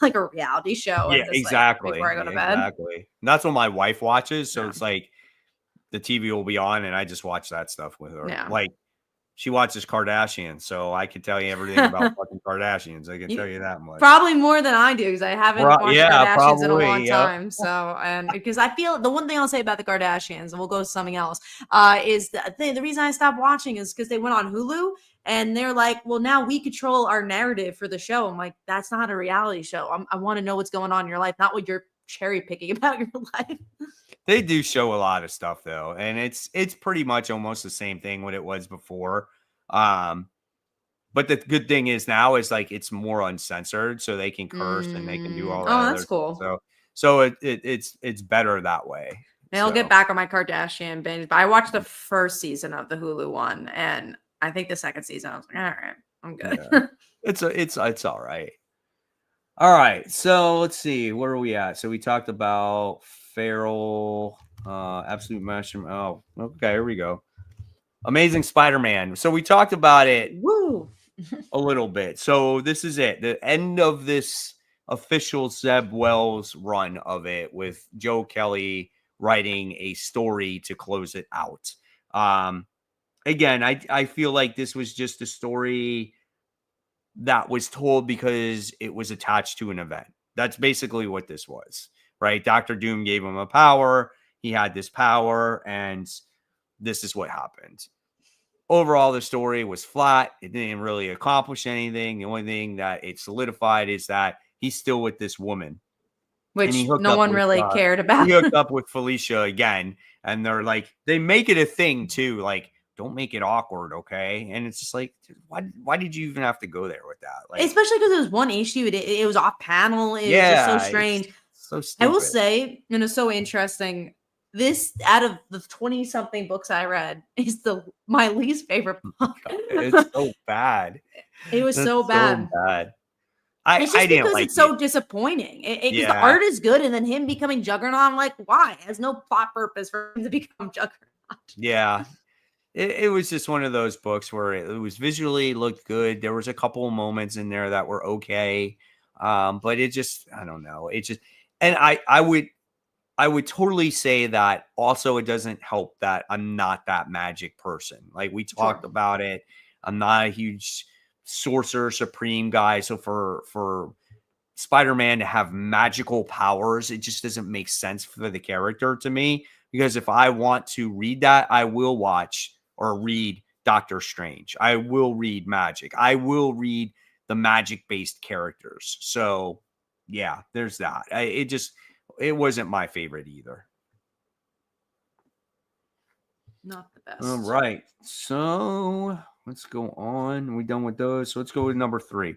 S2: like a reality show.
S1: Yeah, exactly.
S2: Before I go to bed.
S1: Exactly. And that's what my wife watches. So it's like the TV will be on, and I just watch that stuff with her.
S2: Yeah.
S1: Like she watches Kardashians, so I can tell you everything about fucking Kardashians. I can tell you that much.
S2: Probably more than I do because I haven't watched Kardashians in a long time. So, and because I feel the one thing I'll say about the Kardashians, and we'll go to something else, is the reason I stopped watching is because they went on Hulu and they're like, well, now we control our narrative for the show. I'm like, that's not a reality show. I want to know what's going on in your life, not what you're cherry picking about your life.
S1: They do show a lot of stuff though, and it's pretty much almost the same thing what it was before. But the good thing is now is like it's more uncensored, so they can curse and they can do all that.
S2: Oh, that's cool.
S1: So it's better that way.
S2: I'll get back on my Kardashian binge, but I watched the first season of the Hulu one, and I think the second season I was like, all right, I'm good.
S1: Yeah. It's all right. All right, so let's see, where are we at? So we talked about Feral, Absolute Mushroom. Oh, okay, here we go. Amazing Spider-Man. So we talked about it a little bit. So this is it. The end of this official Zeb Wells run of it with Joe Kelly writing a story to close it out. Again, I feel like this was just a story that was told because it was attached to an event. That's basically what this was, right? Dr. Doom gave him a power. He had this power, and this is what happened. Overall, the story was flat. It didn't really accomplish anything. The only thing that it solidified is that he's still with this woman.
S2: Which no one really cared about.
S1: He hooked up with Felicia again, and they're like, they make it a thing too. Like, don't make it awkward, okay? And it's just like, why did you even have to go there with that? Like,
S2: especially because it was one issue. It was off panel. It was just so strange.
S1: So
S2: I will
S1: stupid.
S2: say, and it's so interesting. This out of the 20 something books I read is my least favorite book.
S1: It's so bad.
S2: It was
S1: It's
S2: so
S1: so
S2: bad.
S1: bad.
S2: It's
S1: I
S2: just
S1: didn't
S2: because
S1: like
S2: it's
S1: it.
S2: so disappointing. Because the
S1: Yeah.
S2: art is good, and then him becoming Juggernaut, I'm like, why? It has no plot purpose for him to become Juggernaut.
S1: Yeah. It was just one of those books where it was visually looked good. There was a couple of moments in there that were okay. But it just, I don't know. It just, and I would totally say that also it doesn't help that I'm not that magic person. Like we talked
S2: Sure.
S1: about it. I'm not a huge sorcerer supreme guy. So for Spider-Man to have magical powers, it just doesn't make sense for the character to me. Because if I want to read that, I will watch or read Doctor Strange. I will read magic. I will read the magic-based characters. So yeah, there's that. It wasn't my favorite either.
S2: Not the
S1: All
S2: best.
S1: right. So let's go on. We done with those. So let's go with number 3.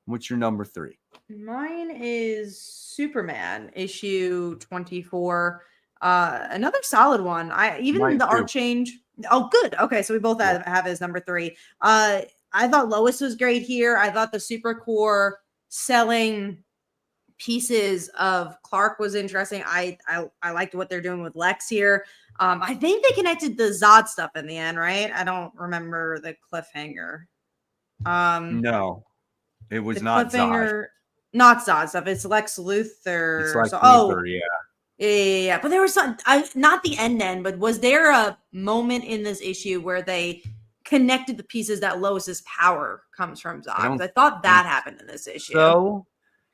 S1: What's your number 3?
S2: Mine is Superman issue 24. Another solid one. Even
S1: Mine
S2: the
S1: too.
S2: art change. Oh, good. Okay, so we both
S1: Yeah.
S2: have his number 3. I thought Lois was great here. I thought the Super Core selling pieces of Clark was interesting. I liked what they're doing with Lex here. I think they connected the Zod stuff in the end, right? I don't remember the cliffhanger.
S1: No, it
S2: The
S1: was not Zod.
S2: cliffhanger, not Zod stuff. It's Lex
S1: It's
S2: Luthor.
S1: like
S2: So,
S1: Luther, yeah.
S2: yeah. But there was some, not the end. But was there a moment in this issue where they connected the pieces that Lois's power comes from Zod?
S1: I
S2: Because
S1: don't
S2: I thought
S1: think
S2: that happened in this issue.
S1: so,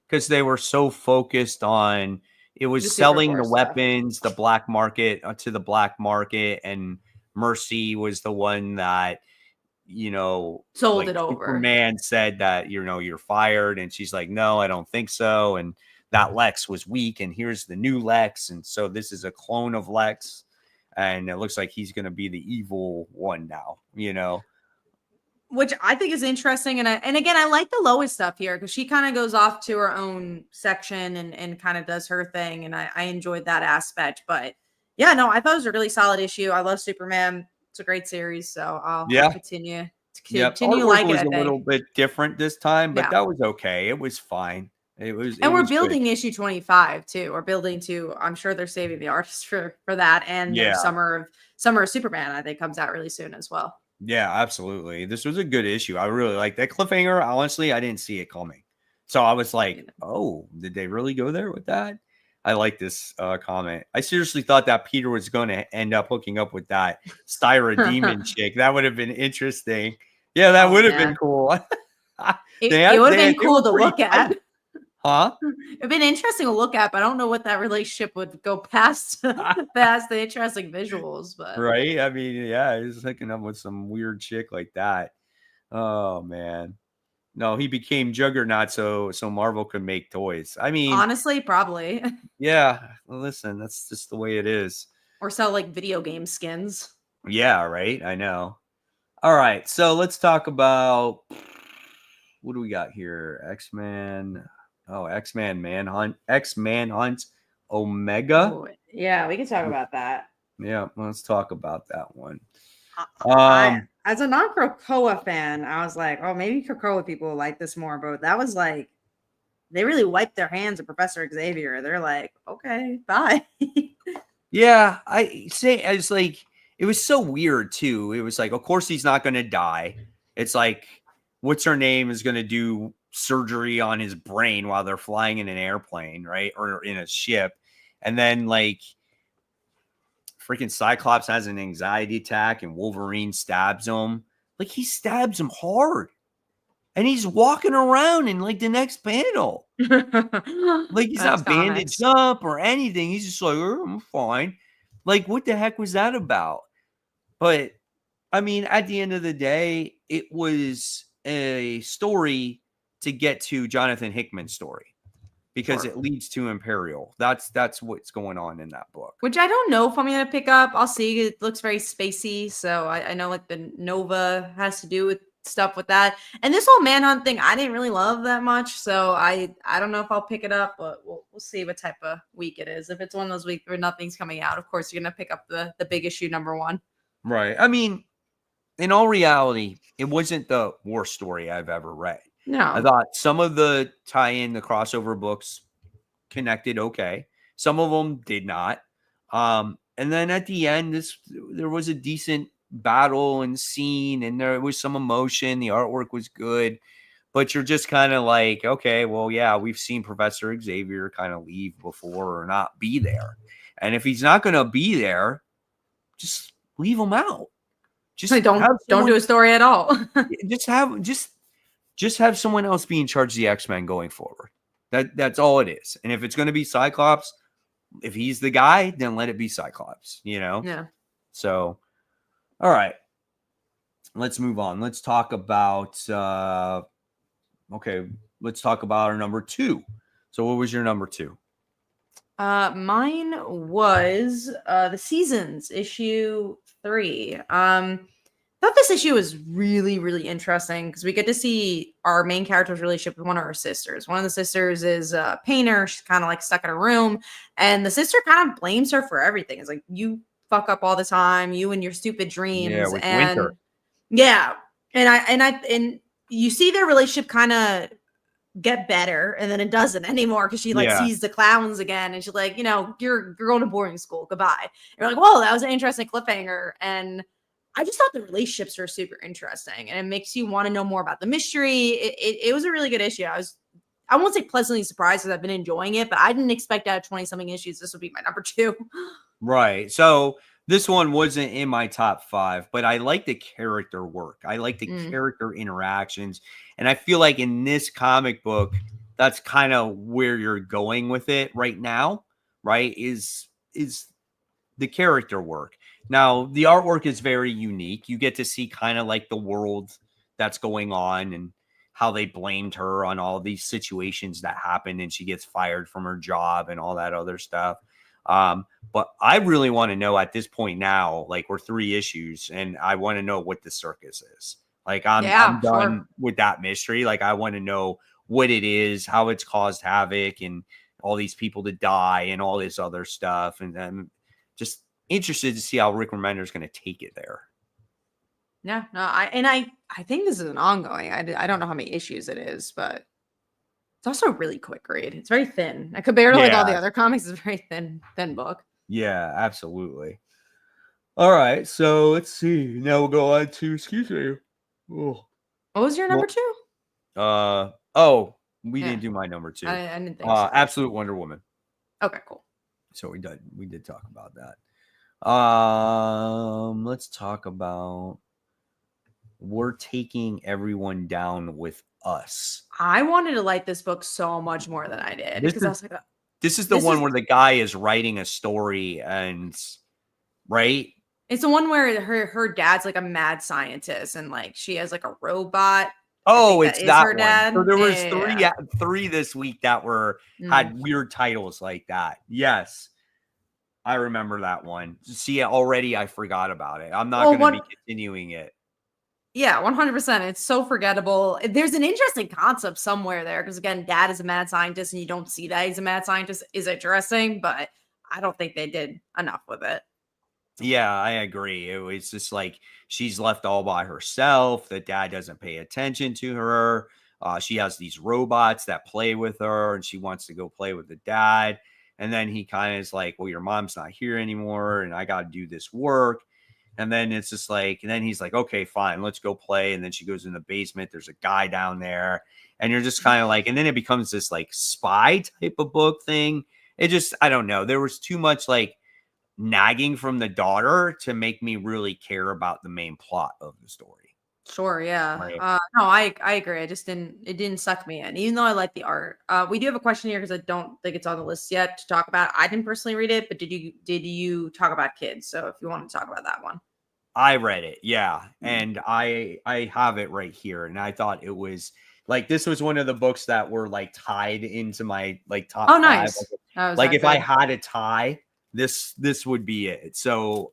S1: because they were so focused on it
S2: The
S1: was
S2: Super
S1: selling
S2: Core
S1: the
S2: stuff
S1: weapons, the black market to the black market, and Mercy was the one that
S2: sold
S1: like
S2: it over.
S1: Superman said that you're fired, and she's like, no, I don't think so, and that Lex was weak, and here's the new Lex, and so this is a clone of Lex, and it looks like he's going to be the evil one now.
S2: Which I think is interesting. And again, I like the Lois stuff here because she kind of goes off to her own section and kind of does her thing. And I enjoyed that aspect. But yeah, no, I thought it was a really solid issue. I love Superman. It's a great series. So I'll
S1: Yeah.
S2: continue
S1: Yep.
S2: to
S1: Artwork
S2: like it,
S1: was
S2: I
S1: a
S2: think.
S1: little bit different this time, but
S2: Yeah.
S1: that was okay. It was fine. It
S2: And we're
S1: was good.
S2: building issue 25 too. We're building to, I'm sure they're saving the artists for that. And their
S1: Yeah.
S2: summer of Superman, I think, comes out really soon as well.
S1: Yeah, absolutely. This was a good issue. I really like that cliffhanger. Honestly, I didn't see it coming. So I was like, oh, did they really go there with that? I like this comment. I seriously thought that Peter was going to end up hooking up with that Styra demon chick. That would have been interesting. Yeah, that would have been cool.
S2: It would have been
S1: they were
S2: cool to
S1: pretty
S2: look at.
S1: tight. Huh?
S2: It'd been interesting to look at, but I don't know what that relationship would go past past the interesting visuals. But
S1: Right? I mean, yeah, he's hooking up with some weird chick like that. Oh man. No, he became Juggernaut so Marvel could make toys. I mean,
S2: honestly, probably.
S1: yeah, well, listen, that's just the way it is.
S2: Or sell like video game skins.
S1: Yeah, right. I know. All right, so let's talk about what do we got here? X-Men. Oh, X-Men Manhunt. X-Manhunt Omega.
S2: Ooh, yeah, we can talk about that.
S1: Yeah, let's talk about that one.
S2: As a non-Krakoa fan, I was like, oh, maybe Krakoa people like this more, but that was like they really wiped their hands of Professor Xavier. They're like, okay, bye.
S1: Yeah, I say it's like it was so weird too. It was like, of course he's not going to die. It's like, what's her name is going to do surgery on his brain while they're flying in an airplane, right, or in a ship, and then like freaking Cyclops has an anxiety attack and Wolverine stabs him. Like he stabs him hard, and he's walking around in like the next panel. Like he's not bandaged up or anything. He's just like, oh, I'm fine. Like, what the heck was that about? But I mean, at the end of the day, it was a story to get to Jonathan Hickman's story because it leads to Imperial. That's what's going on in that book.
S2: Which I don't know if I'm gonna pick up. I'll see. It looks very spacey, so I know like the Nova has to do with stuff with that. And this whole Manhunt thing, I didn't really love that much. So I don't know if I'll pick it up, but we'll see what type of week it is. If it's one of those weeks where nothing's coming out, of course you're gonna pick up the big issue #1.
S1: Right. I mean, in all reality, it wasn't the worst story I've ever read. I
S2: No.
S1: thought some of the tie-in, the crossover books connected okay. Some of them did not. And then at the end, there was a decent battle and scene, and there was some emotion. The artwork was good, but you're just kind of like, okay, well, yeah, we've seen Professor Xavier kind of leave before or not be there. And if he's not going to be there, just leave him out. Just
S2: don't do a story at all.
S1: just have someone else be in charge of the X-Men going forward. That's all it is. And if it's going to be Cyclops, if he's the guy, then let it be Cyclops,
S2: Yeah.
S1: So, all right. Let's move on. Let's talk about let's talk about our number 2. So what was your number 2?
S2: Mine was the Seasons issue 3. I thought this issue was really, really interesting because we get to see our main character's relationship with one of her sisters. One of the sisters is a painter. She's kind of like stuck in a room, and the sister kind of blames her for everything. It's like, you fuck up all the time, you and your stupid dreams.
S1: Yeah, with
S2: and
S1: Winter.
S2: Yeah, and you see their relationship kind of get better, and then it doesn't anymore because she sees the clowns again, and she's like, you're going to boarding school, goodbye. And you're like, whoa, that was an interesting cliffhanger. And I just thought the relationships were super interesting, and it makes you want to know more about the mystery. It was a really good issue. I won't say pleasantly surprised because I've been enjoying it, but I didn't expect out of 20-something issues this would be my number 2.
S1: Right. So this one wasn't in my top 5, but I like the character work. I like the character interactions. And I feel like in this comic book, that's kind of where you're going with it right now, right? Is the character work. Now, the artwork is very unique. You get to see kind of like the world that's going on and how they blamed her on all these situations that happened, and she gets fired from her job and all that other stuff. But I really want to know at this point now, like, we're 3 issues, and I want to know what the circus is. Like, I'm done with that mystery. Like, I want to know what it is, how it's caused havoc, and all these people to die and all this other stuff. And then just interested to see how Rick Remender is going to take it there.
S2: Yeah, no, I think this is an ongoing. I don't know how many issues it is, but it's also a really quick read. It's very thin. Compared to like all the other comics, it's a very thin book.
S1: Yeah, absolutely. All right, so let's see. Now we'll go on to, excuse me.
S2: Oh. What was your number
S1: 2? We didn't do my number 2.
S2: I didn't think so.
S1: Absolute Wonder Woman.
S2: Okay, cool.
S1: So we did talk about that. Let's talk about We're Taking Everyone Down with Us.
S2: I wanted to like this book so much more than I did because I was like,
S1: this is the one where the guy is writing a story, and right?
S2: It's the one where her dad's like a mad scientist, and like she has like a robot.
S1: Oh, it's that one.
S2: Dad.
S1: So there was three this week that had weird titles like that. Yes. I remember that one. See, already I forgot about it. I'm not going to be continuing it.
S2: Yeah, 100%. It's so forgettable. There's an interesting concept somewhere there because, again, dad is a mad scientist and you don't see that he's a mad scientist is interesting, but I don't think they did enough with it.
S1: Yeah, I agree. It was just like she's left all by herself. The dad doesn't pay attention to her. She has these robots that play with her, and she wants to go play with the dad. And then he kind of is like, well, your mom's not here anymore, and I got to do this work. And then it's just like, and then he's like, okay, fine, let's go play. And then she goes in the basement. There's a guy down there. And you're just kind of like, and then it becomes this like spy type of book thing. It just, I don't know. There was too much like nagging from the daughter to make me really care about the main plot of the story.
S2: Sure, yeah.
S1: Right.
S2: No, I agree. It didn't suck me in, even though I like the art. We do have a question here because I don't think it's on the list yet to talk about. I didn't personally read it, but did you talk about kids? So if you want to talk about that one.
S1: I read it, yeah. And I have it right here. And I thought it was like, this was one of the books that were like tied into my like top 5.
S2: Nice.
S1: Like if I had a tie, this would be it. So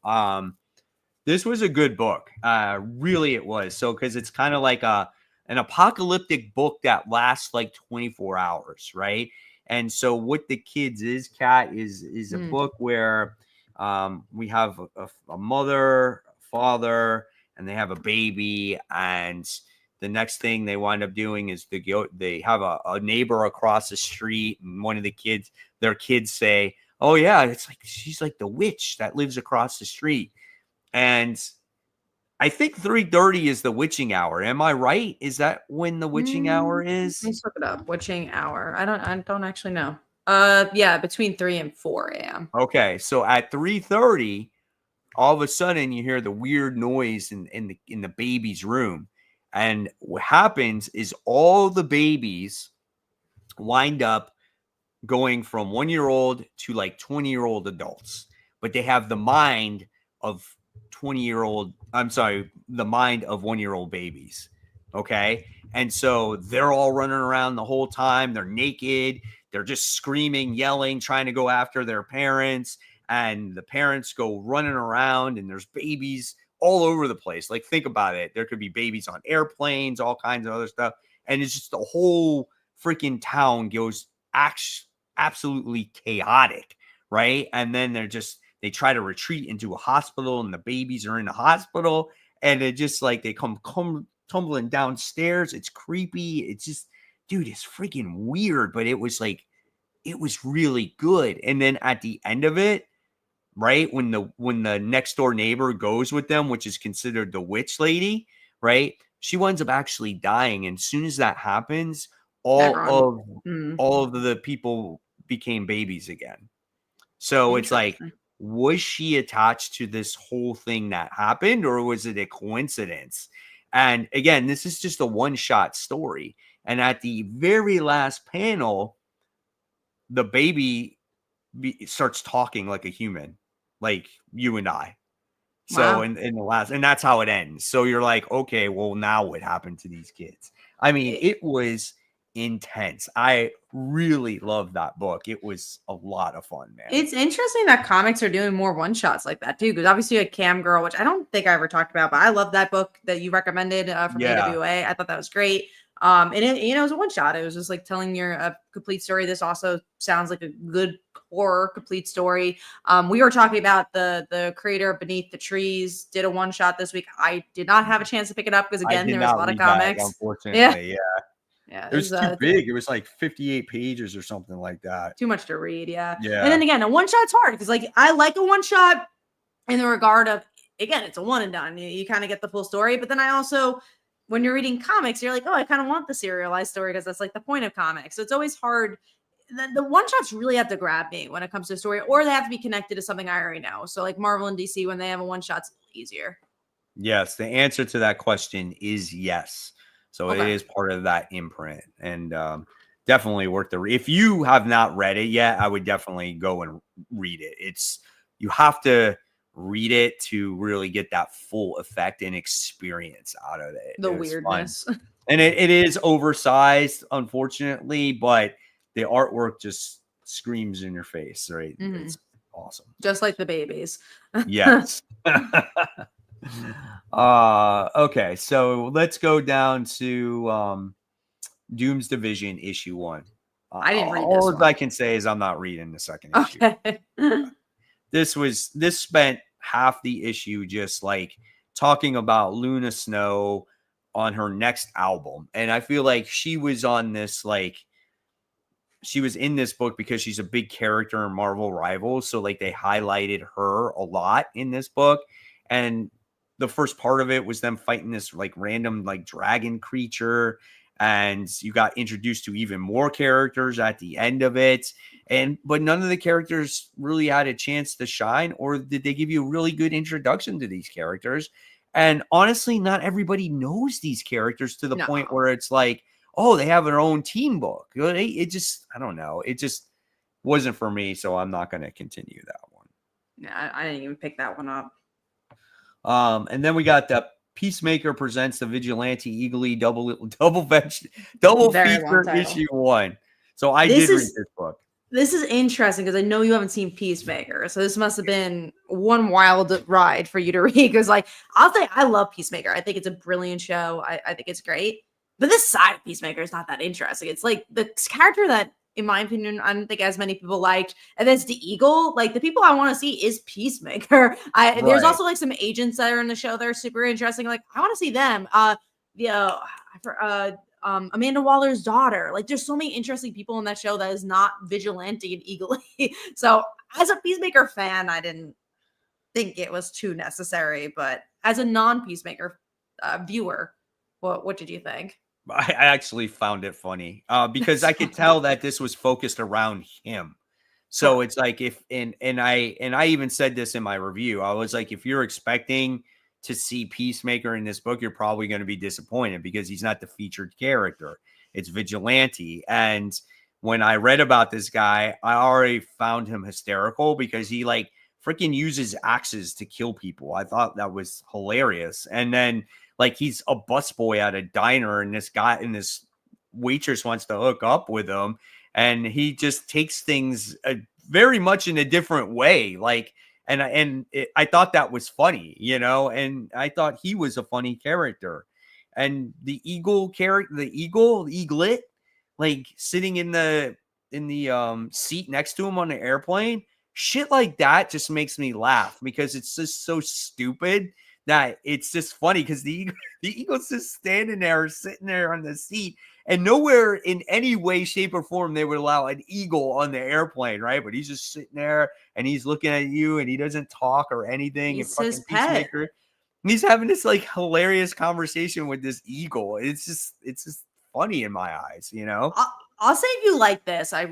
S1: This was a good book. Really it was. So because it's kind of like an apocalyptic book that lasts like 24 hours, right? And so what the kids is, Kat, is a book where we have a mother, a father, and they have a baby, and the next thing they wind up doing is they have a neighbor across the street, and one of their kids say, "Oh yeah, it's like she's like the witch that lives across the street." And I think 3:30 is the witching hour. Am I right? Is that when the witching hour is?
S2: Let's look it up. Witching hour. I don't actually know. Yeah, between 3 and 4 a.m.
S1: Okay, so at 3:30, all of a sudden you hear the weird noise in the baby's room. And what happens is all the babies wind up going from 1-year-old to like 20-year-old adults, but they have the mind of 20-year-old, the mind of 1-year-old babies. Okay. And so they're all running around the whole time. They're naked. They're just screaming, yelling, trying to go after their parents. And the parents go running around, and there's babies all over the place. Like, think about it. There could be babies on airplanes, all kinds of other stuff. And it's just the whole freaking town goes absolutely chaotic, right? And then they try to retreat into a hospital, and the babies are in the hospital, and it just like they come tumbling downstairs. It's creepy. It's just, dude, it's freaking weird, but it was really good. And then at the end of it, right, when the next door neighbor goes with them, which is considered the witch lady, right, she winds up actually dying. And as soon as that happens, all of the people became babies again. So it's like, was she attached to this whole thing that happened, or was it a coincidence? And again, this is just a one-shot story. And at the very last panel, the baby starts talking like a human, like you and I. So in the last, and that's how it ends. So you're like, okay, well, now what happened to these kids? I mean, it was intense. I really loved that book. It was a lot of fun, man.
S2: It's interesting that comics are doing more one shots like that too, because obviously a Cam Girl, which I don't think I ever talked about, but I love that book that you recommended from AWA. I thought that was great. And it was a one shot. It was just like telling your a complete story. This also sounds like a good horror complete story. We were talking about the creator of Beneath the Trees did a one shot this week. I did not have a chance to pick it up because again, there was a lot of comics.
S1: Unfortunately, yeah. It was too big. It was like 58 pages or something like that.
S2: Too much to read, yeah.
S1: Yeah.
S2: And then again, a one shot's hard because like I like a one shot in the regard of, again, it's a one and done. You kind of get the full story, but then I also, when you're reading comics, you're like, oh, I kind of want the serialized story because that's like the point of comics. So it's always hard. The one shots really have to grab me when it comes to a story, or they have to be connected to something I already know. So like Marvel and DC, when they have a one shot, it's easier.
S1: Yes, the answer to that question is yes. So it is part of that imprint, and definitely worth the read. If you have not read it yet, I would definitely go and read it. You have to read it to really get that full effect and experience out of it.
S2: The weirdness.
S1: Fun. And it is oversized, unfortunately, but the artwork just screams in your face, right? Mm-hmm. It's awesome.
S2: Just like the babies.
S1: Yes. Okay, so let's go down to Doomsday Division issue 1.
S2: I didn't read
S1: this.
S2: All
S1: I can say is I'm not reading the second issue. This spent half the issue just like talking about Luna Snow on her next album. And I feel like she was on this, like, she was in this book because she's a big character in Marvel Rivals. So like they highlighted her a lot in this book. And the first part of it was them fighting this like random like dragon creature. And you got introduced to even more characters at the end of it. But none of the characters really had a chance to shine, or did they give you a really good introduction to these characters? And honestly, not everybody knows these characters to the point where it's like, oh, they have their own team book. It just, I don't know. It just wasn't for me. So I'm not going to continue that one.
S2: Yeah, I didn't even pick that one up.
S1: And then we got the Peacemaker presents the Vigilante Eagly double feature issue 1. So I did read this book.
S2: This is interesting because I know you haven't seen Peacemaker, so this must have been one wild ride for you to read. Because, like, I'll say I love Peacemaker. I think it's a brilliant show. I think it's great, but this side of Peacemaker is not that interesting. It's like the character that, in my opinion, I don't think as many people liked, and that's the Eagle. Like, the people I want to see is Peacemaker. There's
S1: Right.
S2: also like some agents that are in the show that are super interesting. Like, I want to see them. Yeah, Amanda Waller's daughter. Like, there's so many interesting people in that show that is not vigilante and eagle. So, as a Peacemaker fan, I didn't think it was too necessary. But as a non-Peacemaker viewer, what did you think?
S1: I actually found it funny because I could tell that this was focused around him. So
S2: Correct.
S1: it's like if and I even said this in my review. I was like, if you're expecting to see Peacemaker in this book, you're probably going to be disappointed because he's not the featured character. It's Vigilante. And when I read about this guy, I already found him hysterical because he like freaking uses axes to kill people. I thought that was hilarious. And then like he's a busboy at a diner, and this waitress wants to hook up with him, and he just takes things very much in a different way. Like, I thought that was funny, and I thought he was a funny character. And the eagle character, the eaglet, like sitting in the seat next to him on the airplane, shit like that just makes me laugh because it's just so stupid that it's just funny because the eagle's just standing there, sitting there on the seat, and nowhere in any way, shape, or form they would allow an eagle on the airplane, right? But he's just sitting there and he's looking at you and he doesn't talk or anything. And
S2: He's his
S1: fucking
S2: pet.
S1: Peacemaker, and he's having this like hilarious conversation with this eagle. It's just funny in my eyes.
S2: I'll say if you like this, I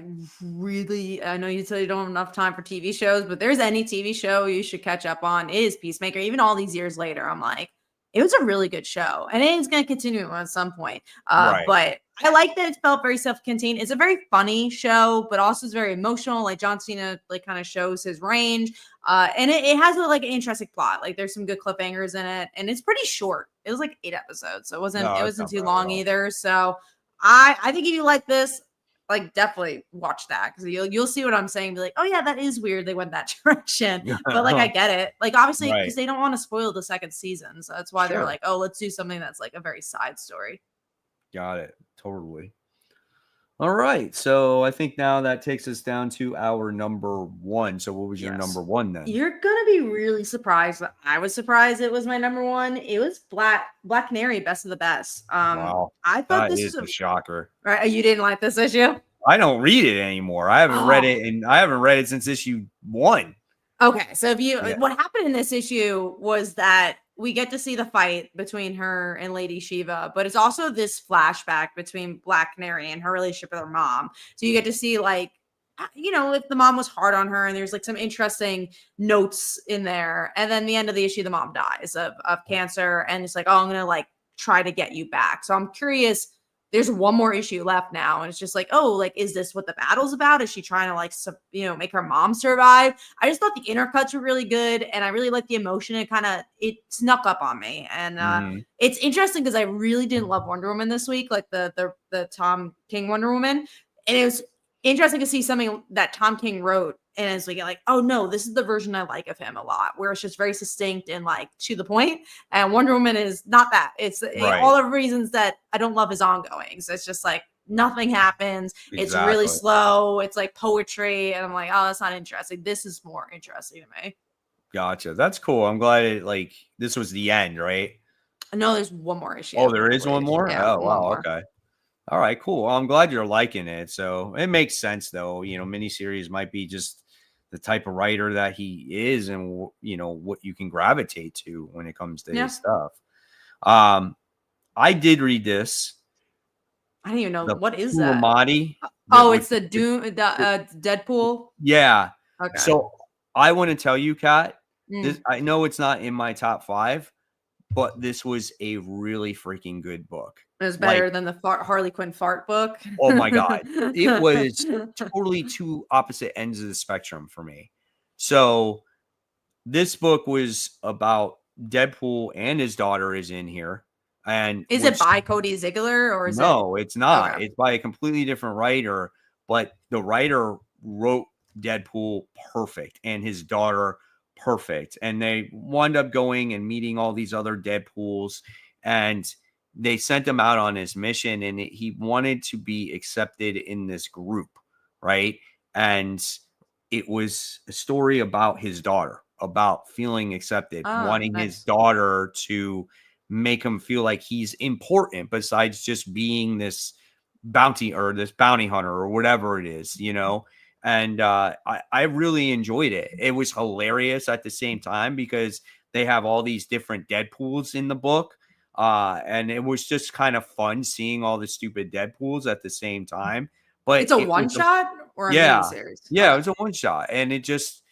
S2: know you said you don't have enough time for TV shows, but there's any TV show you should catch up on, it is Peacemaker. Even all these years later, I'm like, it was a really good show, and it is going to continue at some point.
S1: Right.
S2: But I like that it felt very self-contained. It's a very funny show, but also it's very emotional. Like John Cena, like kind of shows his range, and it has like an interesting plot. Like there's some good cliffhangers in it, and it's pretty short. It was like 8 episodes, so it wasn't
S1: No,
S2: it
S1: that's
S2: wasn't
S1: not
S2: too
S1: bad at
S2: long
S1: all.
S2: either. So I think if you like this, like definitely watch that because you'll see what I'm saying. Be like, oh yeah, that is weird. They went that direction, but like I get it. Like obviously
S1: Right.
S2: because they don't want to spoil the second season, so that's why they're
S1: Sure.
S2: like, oh, let's do something that's like a very side story.
S1: Got it. Totally. All right. So I think now that takes us down to our number one. So what was your
S2: Yes.
S1: number one then?
S2: You're gonna be really surprised. I was surprised it was my number one. It was Black Canary, Best of the Best.
S1: Wow.
S2: I thought
S1: That
S2: this
S1: is
S2: was
S1: a
S2: a
S1: shocker.
S2: right. You didn't like this issue?
S1: I don't read it anymore. I haven't read
S2: Oh,
S1: it, and I haven't read it since issue 1.
S2: okay, so if you
S1: Yeah.
S2: what happened in this issue was that we get to see the fight between her and Lady Shiva, but it's also this flashback between Black Canary and her relationship with her mom. So you get to see like if the mom was hard on her and there's like some interesting notes in there. And then the end of the issue, the mom dies of cancer, and it's like, oh, I'm gonna like try to get you back. So I'm curious there's one more issue left now, and it's just like, oh, like is this what the battle's about? Is she trying to like make her mom survive? I just thought the intercuts were really good, and I really liked the emotion. It snuck up on me, and
S1: Mhm.
S2: it's interesting because I really didn't love Wonder Woman this week, like the Tom King Wonder Woman, and it was interesting to see something that Tom King wrote. And as we get like, oh no, this is the version I like of him a lot, where it's just very succinct and like to the point. And Wonder Woman is not that. It's
S1: Right.
S2: all the reasons that I don't love his ongoings. It's just like nothing happens. It's really
S1: Exactly.
S2: slow. It's like poetry. And I'm like, oh, that's not interesting. This is more interesting to me.
S1: Gotcha. That's cool. I'm glad this was the end, right?
S2: I know there's one more issue,
S1: Oh,
S2: I
S1: there is one
S2: believe.
S1: more?
S2: Yeah,
S1: Oh,
S2: one
S1: wow.
S2: more.
S1: Okay. All right, cool. Well, I'm glad you're liking it. So it makes sense, though. Miniseries might be just the type of writer that he is, and what you can gravitate to when it comes to
S2: Yeah.
S1: his stuff. I did read this,
S2: I don't even know
S1: the
S2: what is that.
S1: Fulamati.
S2: Oh,
S1: Which,
S2: it's the Deadpool.
S1: yeah.
S2: Okay.
S1: So I want to tell you, Kat,
S2: Mm.
S1: I know it's not in my top 5, but this was a really freaking good book.
S2: It was
S1: Like,
S2: better than the Harley Quinn fart book.
S1: oh my God. It was totally two opposite ends of the spectrum for me. So this book was about Deadpool, and his daughter is in here. And
S2: Is it by Cody Ziegler or is it
S1: no, it's not.
S2: okay?
S1: It's by a completely different writer, but the writer wrote Deadpool perfect and his daughter perfect. And they wound up going and meeting all these other Deadpools, and they sent him out on his mission, and he wanted to be accepted in this group, right? And it was a story about his daughter, about feeling accepted, wanting his
S2: Nice.
S1: daughter to make him feel like he's important besides just being this bounty hunter or whatever it is, you know. And I really enjoyed it. It was hilarious at the same time because they have all these different Deadpools in the book. And it was just kind of fun seeing all the stupid Deadpools at the same time. But
S2: It's a
S1: it
S2: one
S1: was
S2: shot or a
S1: yeah,
S2: miniseries?
S1: yeah, it
S2: Okay.
S1: was a one shot, and it just,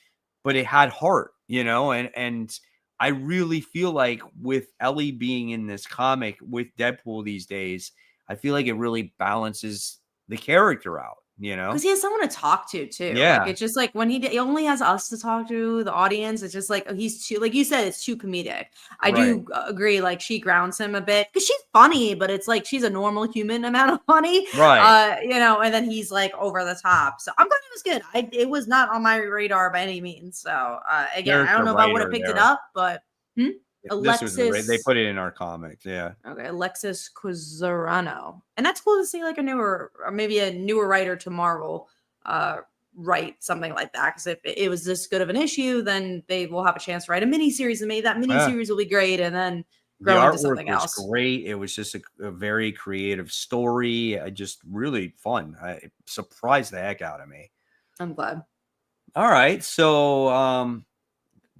S1: but it had heart, you know, and I really feel like with Ellie being in this comic with Deadpool these days, I feel like it really balances the character out, you
S2: Because
S1: know?
S2: he has someone to talk to too. Like,
S1: Yeah,
S2: it's just like when he only has us to talk to, the audience. It's just like, oh, he's too, like you said, it's too comedic. I
S1: right.
S2: do agree. Like, she grounds him a bit because she's funny, but it's like she's a normal human amount of funny.
S1: Right.
S2: You know, and then he's like over the top. So I'm glad it was good. It was not on my radar by any means. So again, I
S1: There's
S2: don't
S1: the
S2: know if I would have
S1: writer
S2: picked it
S1: there.
S2: up, but
S1: This was they
S2: Alexis.
S1: put it in our comics. Yeah.
S2: Okay, Alexis Cuzzarano. And that's cool to see like a newer, or maybe a newer writer to Marvel write something like that. Because if it was this good of an issue, then they will have a chance to write a mini series, and maybe that mini
S1: Yeah.
S2: series will be great and then
S1: The
S2: grow into
S1: artwork
S2: something
S1: was
S2: else.
S1: great. It was just a very creative story. Just really fun. It surprised the heck out of me.
S2: I'm glad.
S1: All right. So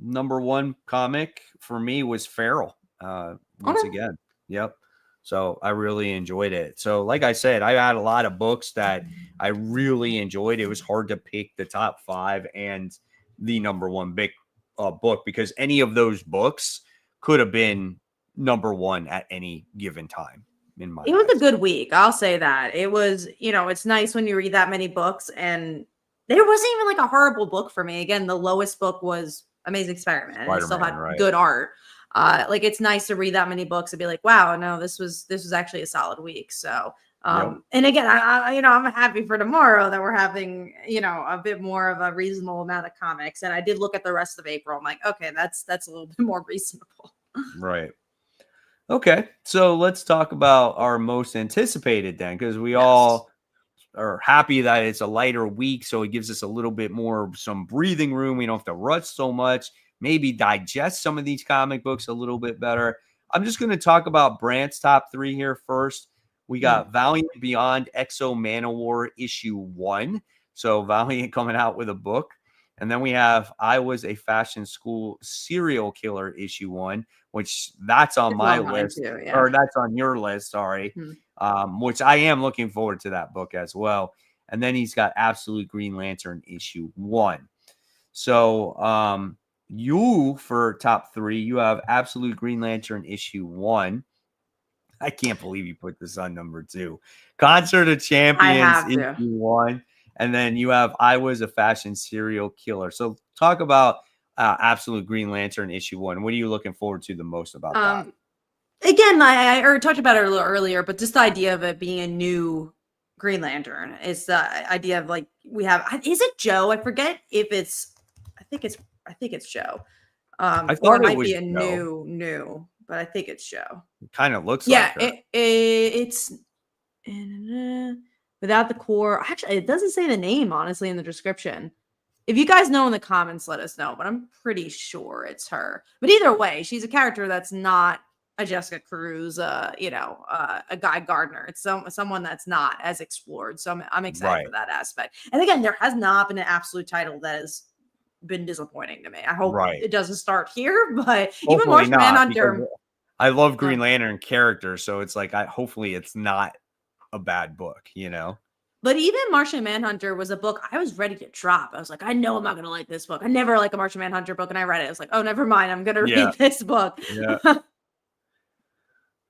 S1: number one comic for me was Feral. Once
S2: Okay.
S1: again. Yep. So I really enjoyed it. So, like I said, I had a lot of books that I really enjoyed. It was hard to pick the top 5 and the number one big book because any of those books could have been number one at any given time in my
S2: It was a
S1: eyes.
S2: good week. I'll say that. It was, it's nice when you read that many books, and there wasn't even like a horrible book for me. Again, the lowest book was Amazing Spider-Man, and it still
S1: Spider-Man,
S2: had
S1: right?
S2: good art. Like, it's nice to read that many books and be like, wow, no, this was actually a solid week. So
S1: Yep.
S2: and again, I'm happy for tomorrow that we're having, a bit more of a reasonable amount of comics. And I did look at the rest of April. I'm like, okay, that's a little bit more reasonable.
S1: Right. Okay. So let's talk about our most anticipated then, because we
S2: Yes.
S1: all are happy that it's a lighter week, so it gives us a little bit more some breathing room. We don't have to rush so much. Maybe digest some of these comic books a little bit better. I'm just going to talk about Brant's top 3 here first. We got Valiant Beyond Exo Manowar issue 1. So Valiant coming out with a book. And then we have I Was a Fashion School Serial Killer issue 1, which that's on
S2: It's
S1: my
S2: on mine
S1: list,
S2: too. Yeah.
S1: or that's on your list. Sorry.
S2: Hmm.
S1: Which I am looking forward to that book as well. And then he's got Absolute Green Lantern issue 1. So you, for top 3, you have Absolute Green Lantern issue 1. I can't believe you put this on number 2. Concert of
S2: I
S1: Champions
S2: have
S1: issue
S2: to.
S1: 1. And then you have I Was a Fashion Serial Killer. So talk about Absolute Green Lantern issue 1. What are you looking forward to the most about that?
S2: Again, I already talked about it a little earlier, but just the idea of it being a new Green Lantern is the idea of like is it Joe? I forget if it's I think it's Joe.
S1: I
S2: Or it
S1: thought it
S2: might
S1: was
S2: be a
S1: Joe.
S2: new, but I think it's Joe.
S1: It kind of looks
S2: Yeah,
S1: like her.
S2: it's without the core. Actually, it doesn't say the name honestly in the description. If you guys know in the comments, let us know. But I'm pretty sure it's her. But either way, she's a character that's not a Jessica Cruz, a Guy Gardner. It's someone that's not as explored. So I'm excited
S1: Right.
S2: for that aspect. And again, there has not been an absolute title that has been disappointing to me. I hope
S1: Right.
S2: it doesn't start here, but even
S1: Hopefully
S2: Martian
S1: not, because
S2: Manhunter.
S1: I love Green Lantern characters, so it's like hopefully it's not a bad book, you know?
S2: But even Martian Manhunter was a book I was ready to drop. I was like, I know I'm not going to like this book. I never like a Martian Manhunter book. And I read it. I was like, oh, never mind. I'm going to
S1: Yeah.
S2: read this book.
S1: Yeah.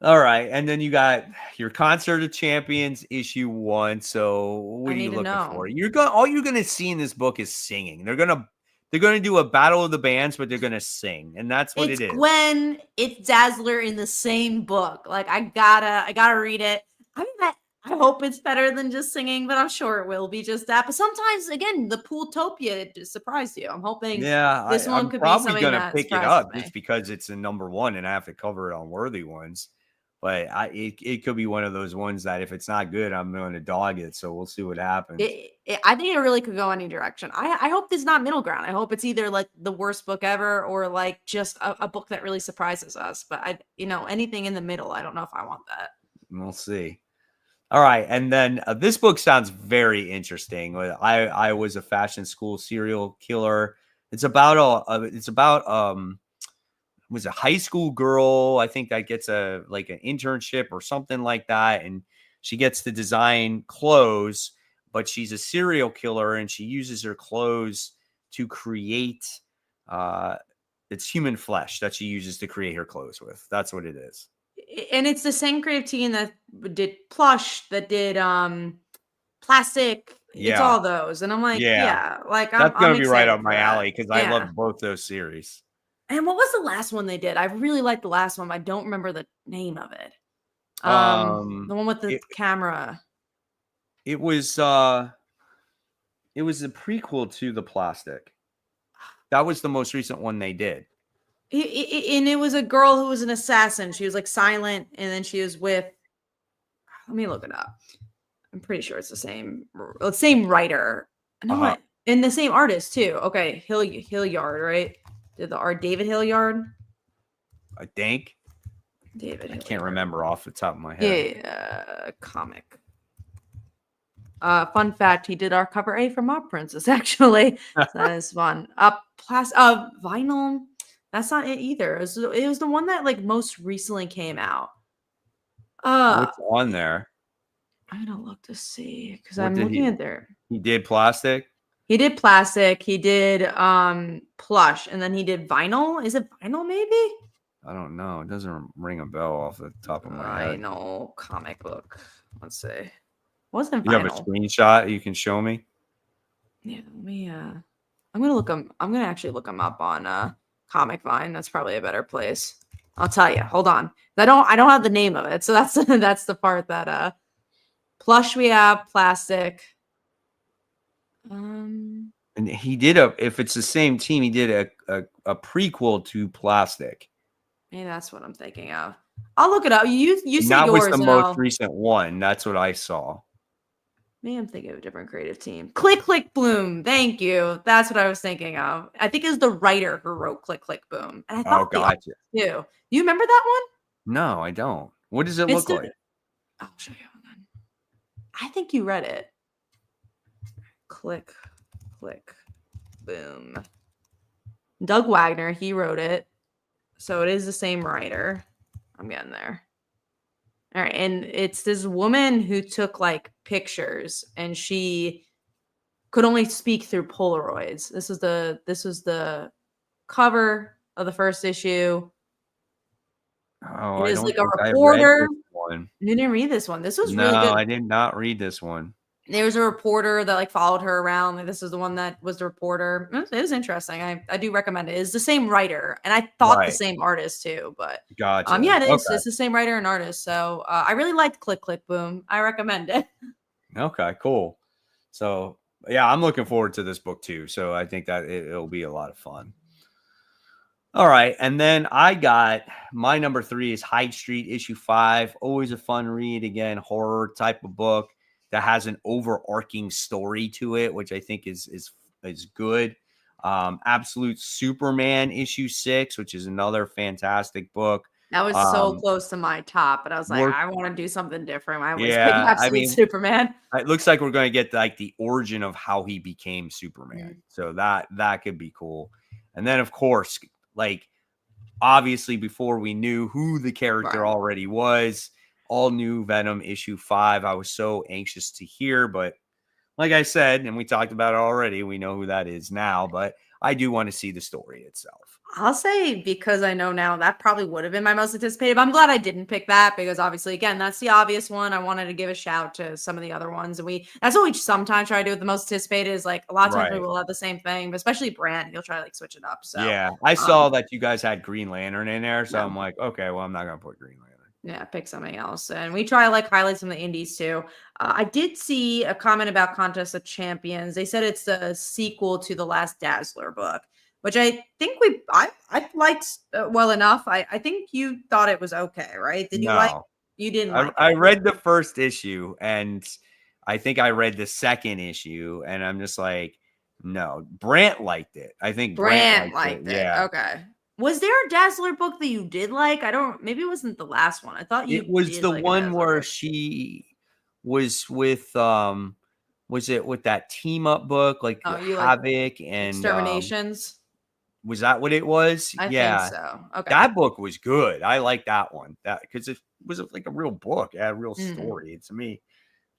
S1: All right. And then you got your Concert of Champions issue 1. So what
S2: I
S1: are you
S2: need to
S1: looking
S2: know.
S1: for? All you're gonna see in this book is singing. They're gonna do a battle of the bands, but they're gonna sing, and that's what
S2: It's
S1: it is.
S2: Gwen, it's Dazzler in the same book. Like I gotta read it. I mean, I hope it's better than just singing, but I'm sure it will be just that. But sometimes, again, the Pooltopia it just surprised you. I'm hoping
S1: Yeah,
S2: this one
S1: I'm
S2: could be
S1: probably
S2: something
S1: gonna
S2: that
S1: pick it
S2: surprises
S1: up just
S2: me.
S1: because it's a number one and I have to cover it on Worthy Ones. But it could be one of those ones that if it's not good, I'm going to dog it. So we'll see what happens.
S2: I think it really could go any direction. I hope there's not middle ground. I hope it's either like the worst book ever or like just a book that really surprises us. But anything in the middle, I don't know if I want that.
S1: We'll see. All right, and then this book sounds very interesting. I was a fashion school serial killer. It's about was a high school girl, I think, that gets an internship or something like that, and she gets to design clothes, but she's a serial killer and she uses her clothes to create it's human flesh that she uses to create her clothes with. That's what it is.
S2: And it's the same creative team that did Plush, that did Plastic. It's
S1: Yeah.
S2: all those. And I'm like,
S1: Yeah.
S2: yeah, like
S1: That's
S2: I'm
S1: gonna be right
S2: excited
S1: up
S2: for
S1: my
S2: that.
S1: alley because I
S2: Yeah.
S1: love both those series.
S2: And what was the last one they did? I really liked the last one, but I don't remember the name of it. The one with the
S1: It
S2: camera.
S1: it was a prequel to The Plastic. That was the most recent one they did.
S2: And it was a girl who was an assassin. She was like silent, and then she was with. Let me look it up. I'm pretty sure it's the same writer. No, and the same artist too. Okay, Hilliard, right? Did the art David Hilliard?
S1: I think.
S2: David.
S1: I can't remember off the top of my head.
S2: Yeah, comic. Fun fact: he did our cover A for Mob Princess. Actually, so that is fun. Vinyl. That's not it either. It was the one that like most recently came out.
S1: What's on there?
S2: I'm gonna look to see because I'm looking at there.
S1: He did Plastic.
S2: He did Plastic. He did Plush, and then he did Vinyl. Is it Vinyl? Maybe.
S1: I don't know. It doesn't ring a bell off the top of my head.
S2: Vinyl comic book. Let's see. Wasn't
S1: you
S2: Vinyl?
S1: have a screenshot you can show me?
S2: Yeah, let me. I'm gonna look them. I'm gonna actually look them up on Comic Vine. That's probably a better place. I'll tell you. Hold on. I don't have the name of it, so that's that's the part that Plush we have Plastic.
S1: And he did if it's the same team, he did a prequel to Plastic.
S2: Maybe that's what I'm thinking of. I'll look it up. You say
S1: that
S2: yours.
S1: Was the most recent one. That's what I saw.
S2: Maybe I'm thinking of a different creative team. Click Click Boom. Thank you. That's what I was thinking of. I think it was the writer who wrote Click Click Boom. And I thought
S1: gotcha.
S2: Too. You remember that one?
S1: No, I don't. What does it look like?
S2: I'll show you. Hold on. I think you read it. Click Click Boom. Doug Wagner, he wrote it. So it is the same writer. I'm getting there. All right, and it's this woman who took like pictures, and she could only speak through Polaroids. This was the cover of the first issue.
S1: Oh,
S2: it
S1: I
S2: is
S1: don't
S2: like a
S1: think
S2: reporter.
S1: I read this one.
S2: You didn't read this one. This was really good.
S1: No, I did not read this one.
S2: There was a reporter that like followed her around. Like, this is the one that was the reporter. It was interesting. I do recommend it. It's the same writer, and I thought the same artist too. But
S1: gotcha.
S2: Yeah, it is. Okay. It's the same writer and artist. So I really liked Click Click Boom. I recommend it.
S1: Okay, cool. So yeah, I'm looking forward to this book too. So I think that it'll be a lot of fun. All right, and then I got my number 3 is Hyde Street issue 5. Always a fun read. Again, horror type of book that has an overarching story to it, which I think is good. Absolute Superman issue 6, which is another fantastic book.
S2: That was so close to my top, but I was like, I want to do something different. I was picking Absolute Superman.
S1: It looks like we're going to get like the origin of how he became Superman. So that could be cool. And then of course, like obviously before we knew who the character already was, All-New Venom issue 5. I was so anxious to hear, but like I said, and we talked about it already, we know who that is now, but I do want to see the story itself.
S2: I'll say, because I know now, that probably would have been my most anticipated, but I'm glad I didn't pick that, because obviously, again, that's the obvious one. I wanted to give a shout to some of the other ones, and that's what we sometimes try to do with the most anticipated, is like a lot of times we will have the same thing, but especially Brand, you'll try to like switch it up. So
S1: yeah, I saw that you guys had Green Lantern in there, so I'm like, okay, well, I'm not gonna put Green Lantern.
S2: Yeah, pick something else. And we try like highlights from the indies too. I did see a comment about Contest of Champions. They said it's a sequel to the last Dazzler book, which I think I liked well enough. I think you thought it was okay, right? Did you like?
S1: No,
S2: You didn't
S1: I,
S2: like
S1: I
S2: it.
S1: read the first issue, and I think I read the second issue, and I'm just like, no. Brant liked it. I think Brant
S2: Brant
S1: liked it.
S2: liked it.
S1: Yeah.
S2: Okay. Was there a Dazzler book that you did like? I don't. Maybe it wasn't the last one. I thought
S1: It
S2: you
S1: was
S2: did
S1: the
S2: like a
S1: one
S2: Dazzler
S1: where
S2: book.
S1: she was with was it with that team up book like
S2: Oh, you like
S1: Havoc and
S2: Exterminations?
S1: was that what it was?
S2: I think
S1: Yeah.
S2: so. Okay.
S1: That book was good. I like that one. That because it was like a real book. It had a real
S2: Mhm.
S1: story. To me,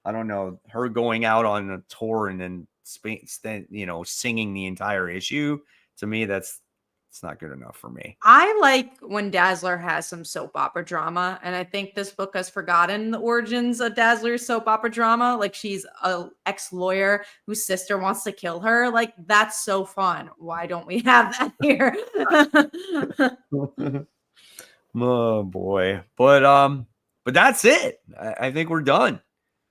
S1: I don't know, her going out on a tour and then singing the entire issue. To me, it's not good enough for me.
S2: I like when Dazzler has some soap opera drama, and I think this book has forgotten the origins of Dazzler's soap opera drama. Like she's a ex-lawyer whose sister wants to kill her. Like that's so fun. Why don't we have that here?
S1: Oh boy. But that's it. I think we're done.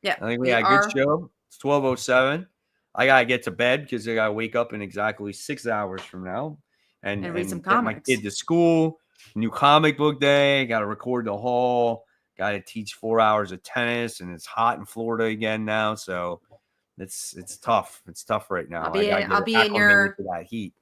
S2: Yeah,
S1: I think we
S2: we
S1: had a good
S2: are.
S1: show. It's 12:07. I gotta get to bed because I gotta wake up in exactly 6 hours from now
S2: And read some
S1: and get my
S2: comics.
S1: kid to school. New comic book day. Gotta record the haul. Gotta teach 4 hours of tennis, and it's hot in Florida again now. So it's tough. It's tough right now. I gotta get
S2: I'll be in
S1: acclimated
S2: your
S1: to that heat.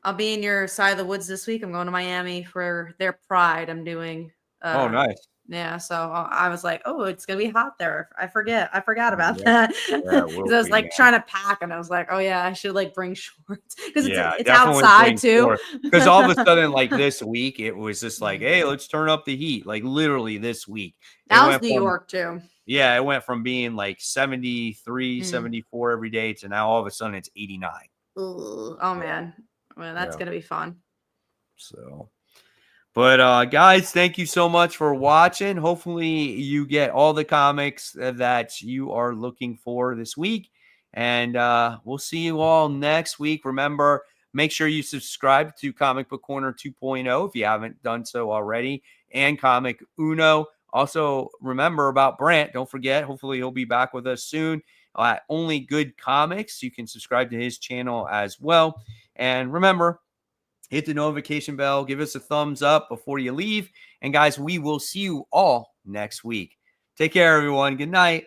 S2: I'll be in your side of the woods this week. I'm going to Miami for their Pride. I'm doing
S1: Oh, nice.
S2: yeah, so I was like, "Oh, it's gonna be hot there." I forgot about
S1: Yeah,
S2: that
S1: yeah, it
S2: because
S1: will
S2: I was
S1: be,
S2: like
S1: man.
S2: trying to pack, and I was like, "Oh yeah, I should like bring shorts because
S1: Yeah,
S2: it's
S1: definitely
S2: outside
S1: bring
S2: too."
S1: forth because all of a sudden, like this week, it was just like,
S2: Mm.
S1: hey, let's turn up the heat. Like literally this week, it
S2: That was
S1: went
S2: New
S1: from
S2: York too.
S1: it went from being like 73,
S2: Mm.
S1: 74 every day to now all of a sudden it's 89.
S2: Ugh. Oh
S1: Yeah,
S2: man, well that's
S1: yeah.
S2: gonna be fun.
S1: So, but guys, thank you so much for watching. Hopefully, you get all the comics that you are looking for this week, and we'll see you all next week. Remember, make sure you subscribe to Comic Book Corner 2.0 if you haven't done so already, and Comic Uno. Also, remember about Brant. Don't forget. Hopefully, he'll be back with us soon. Only Good Comics. You can subscribe to his channel as well. And remember, hit the notification bell, give us a thumbs up before you leave. And guys, we will see you all next week. Take care, everyone. Good night.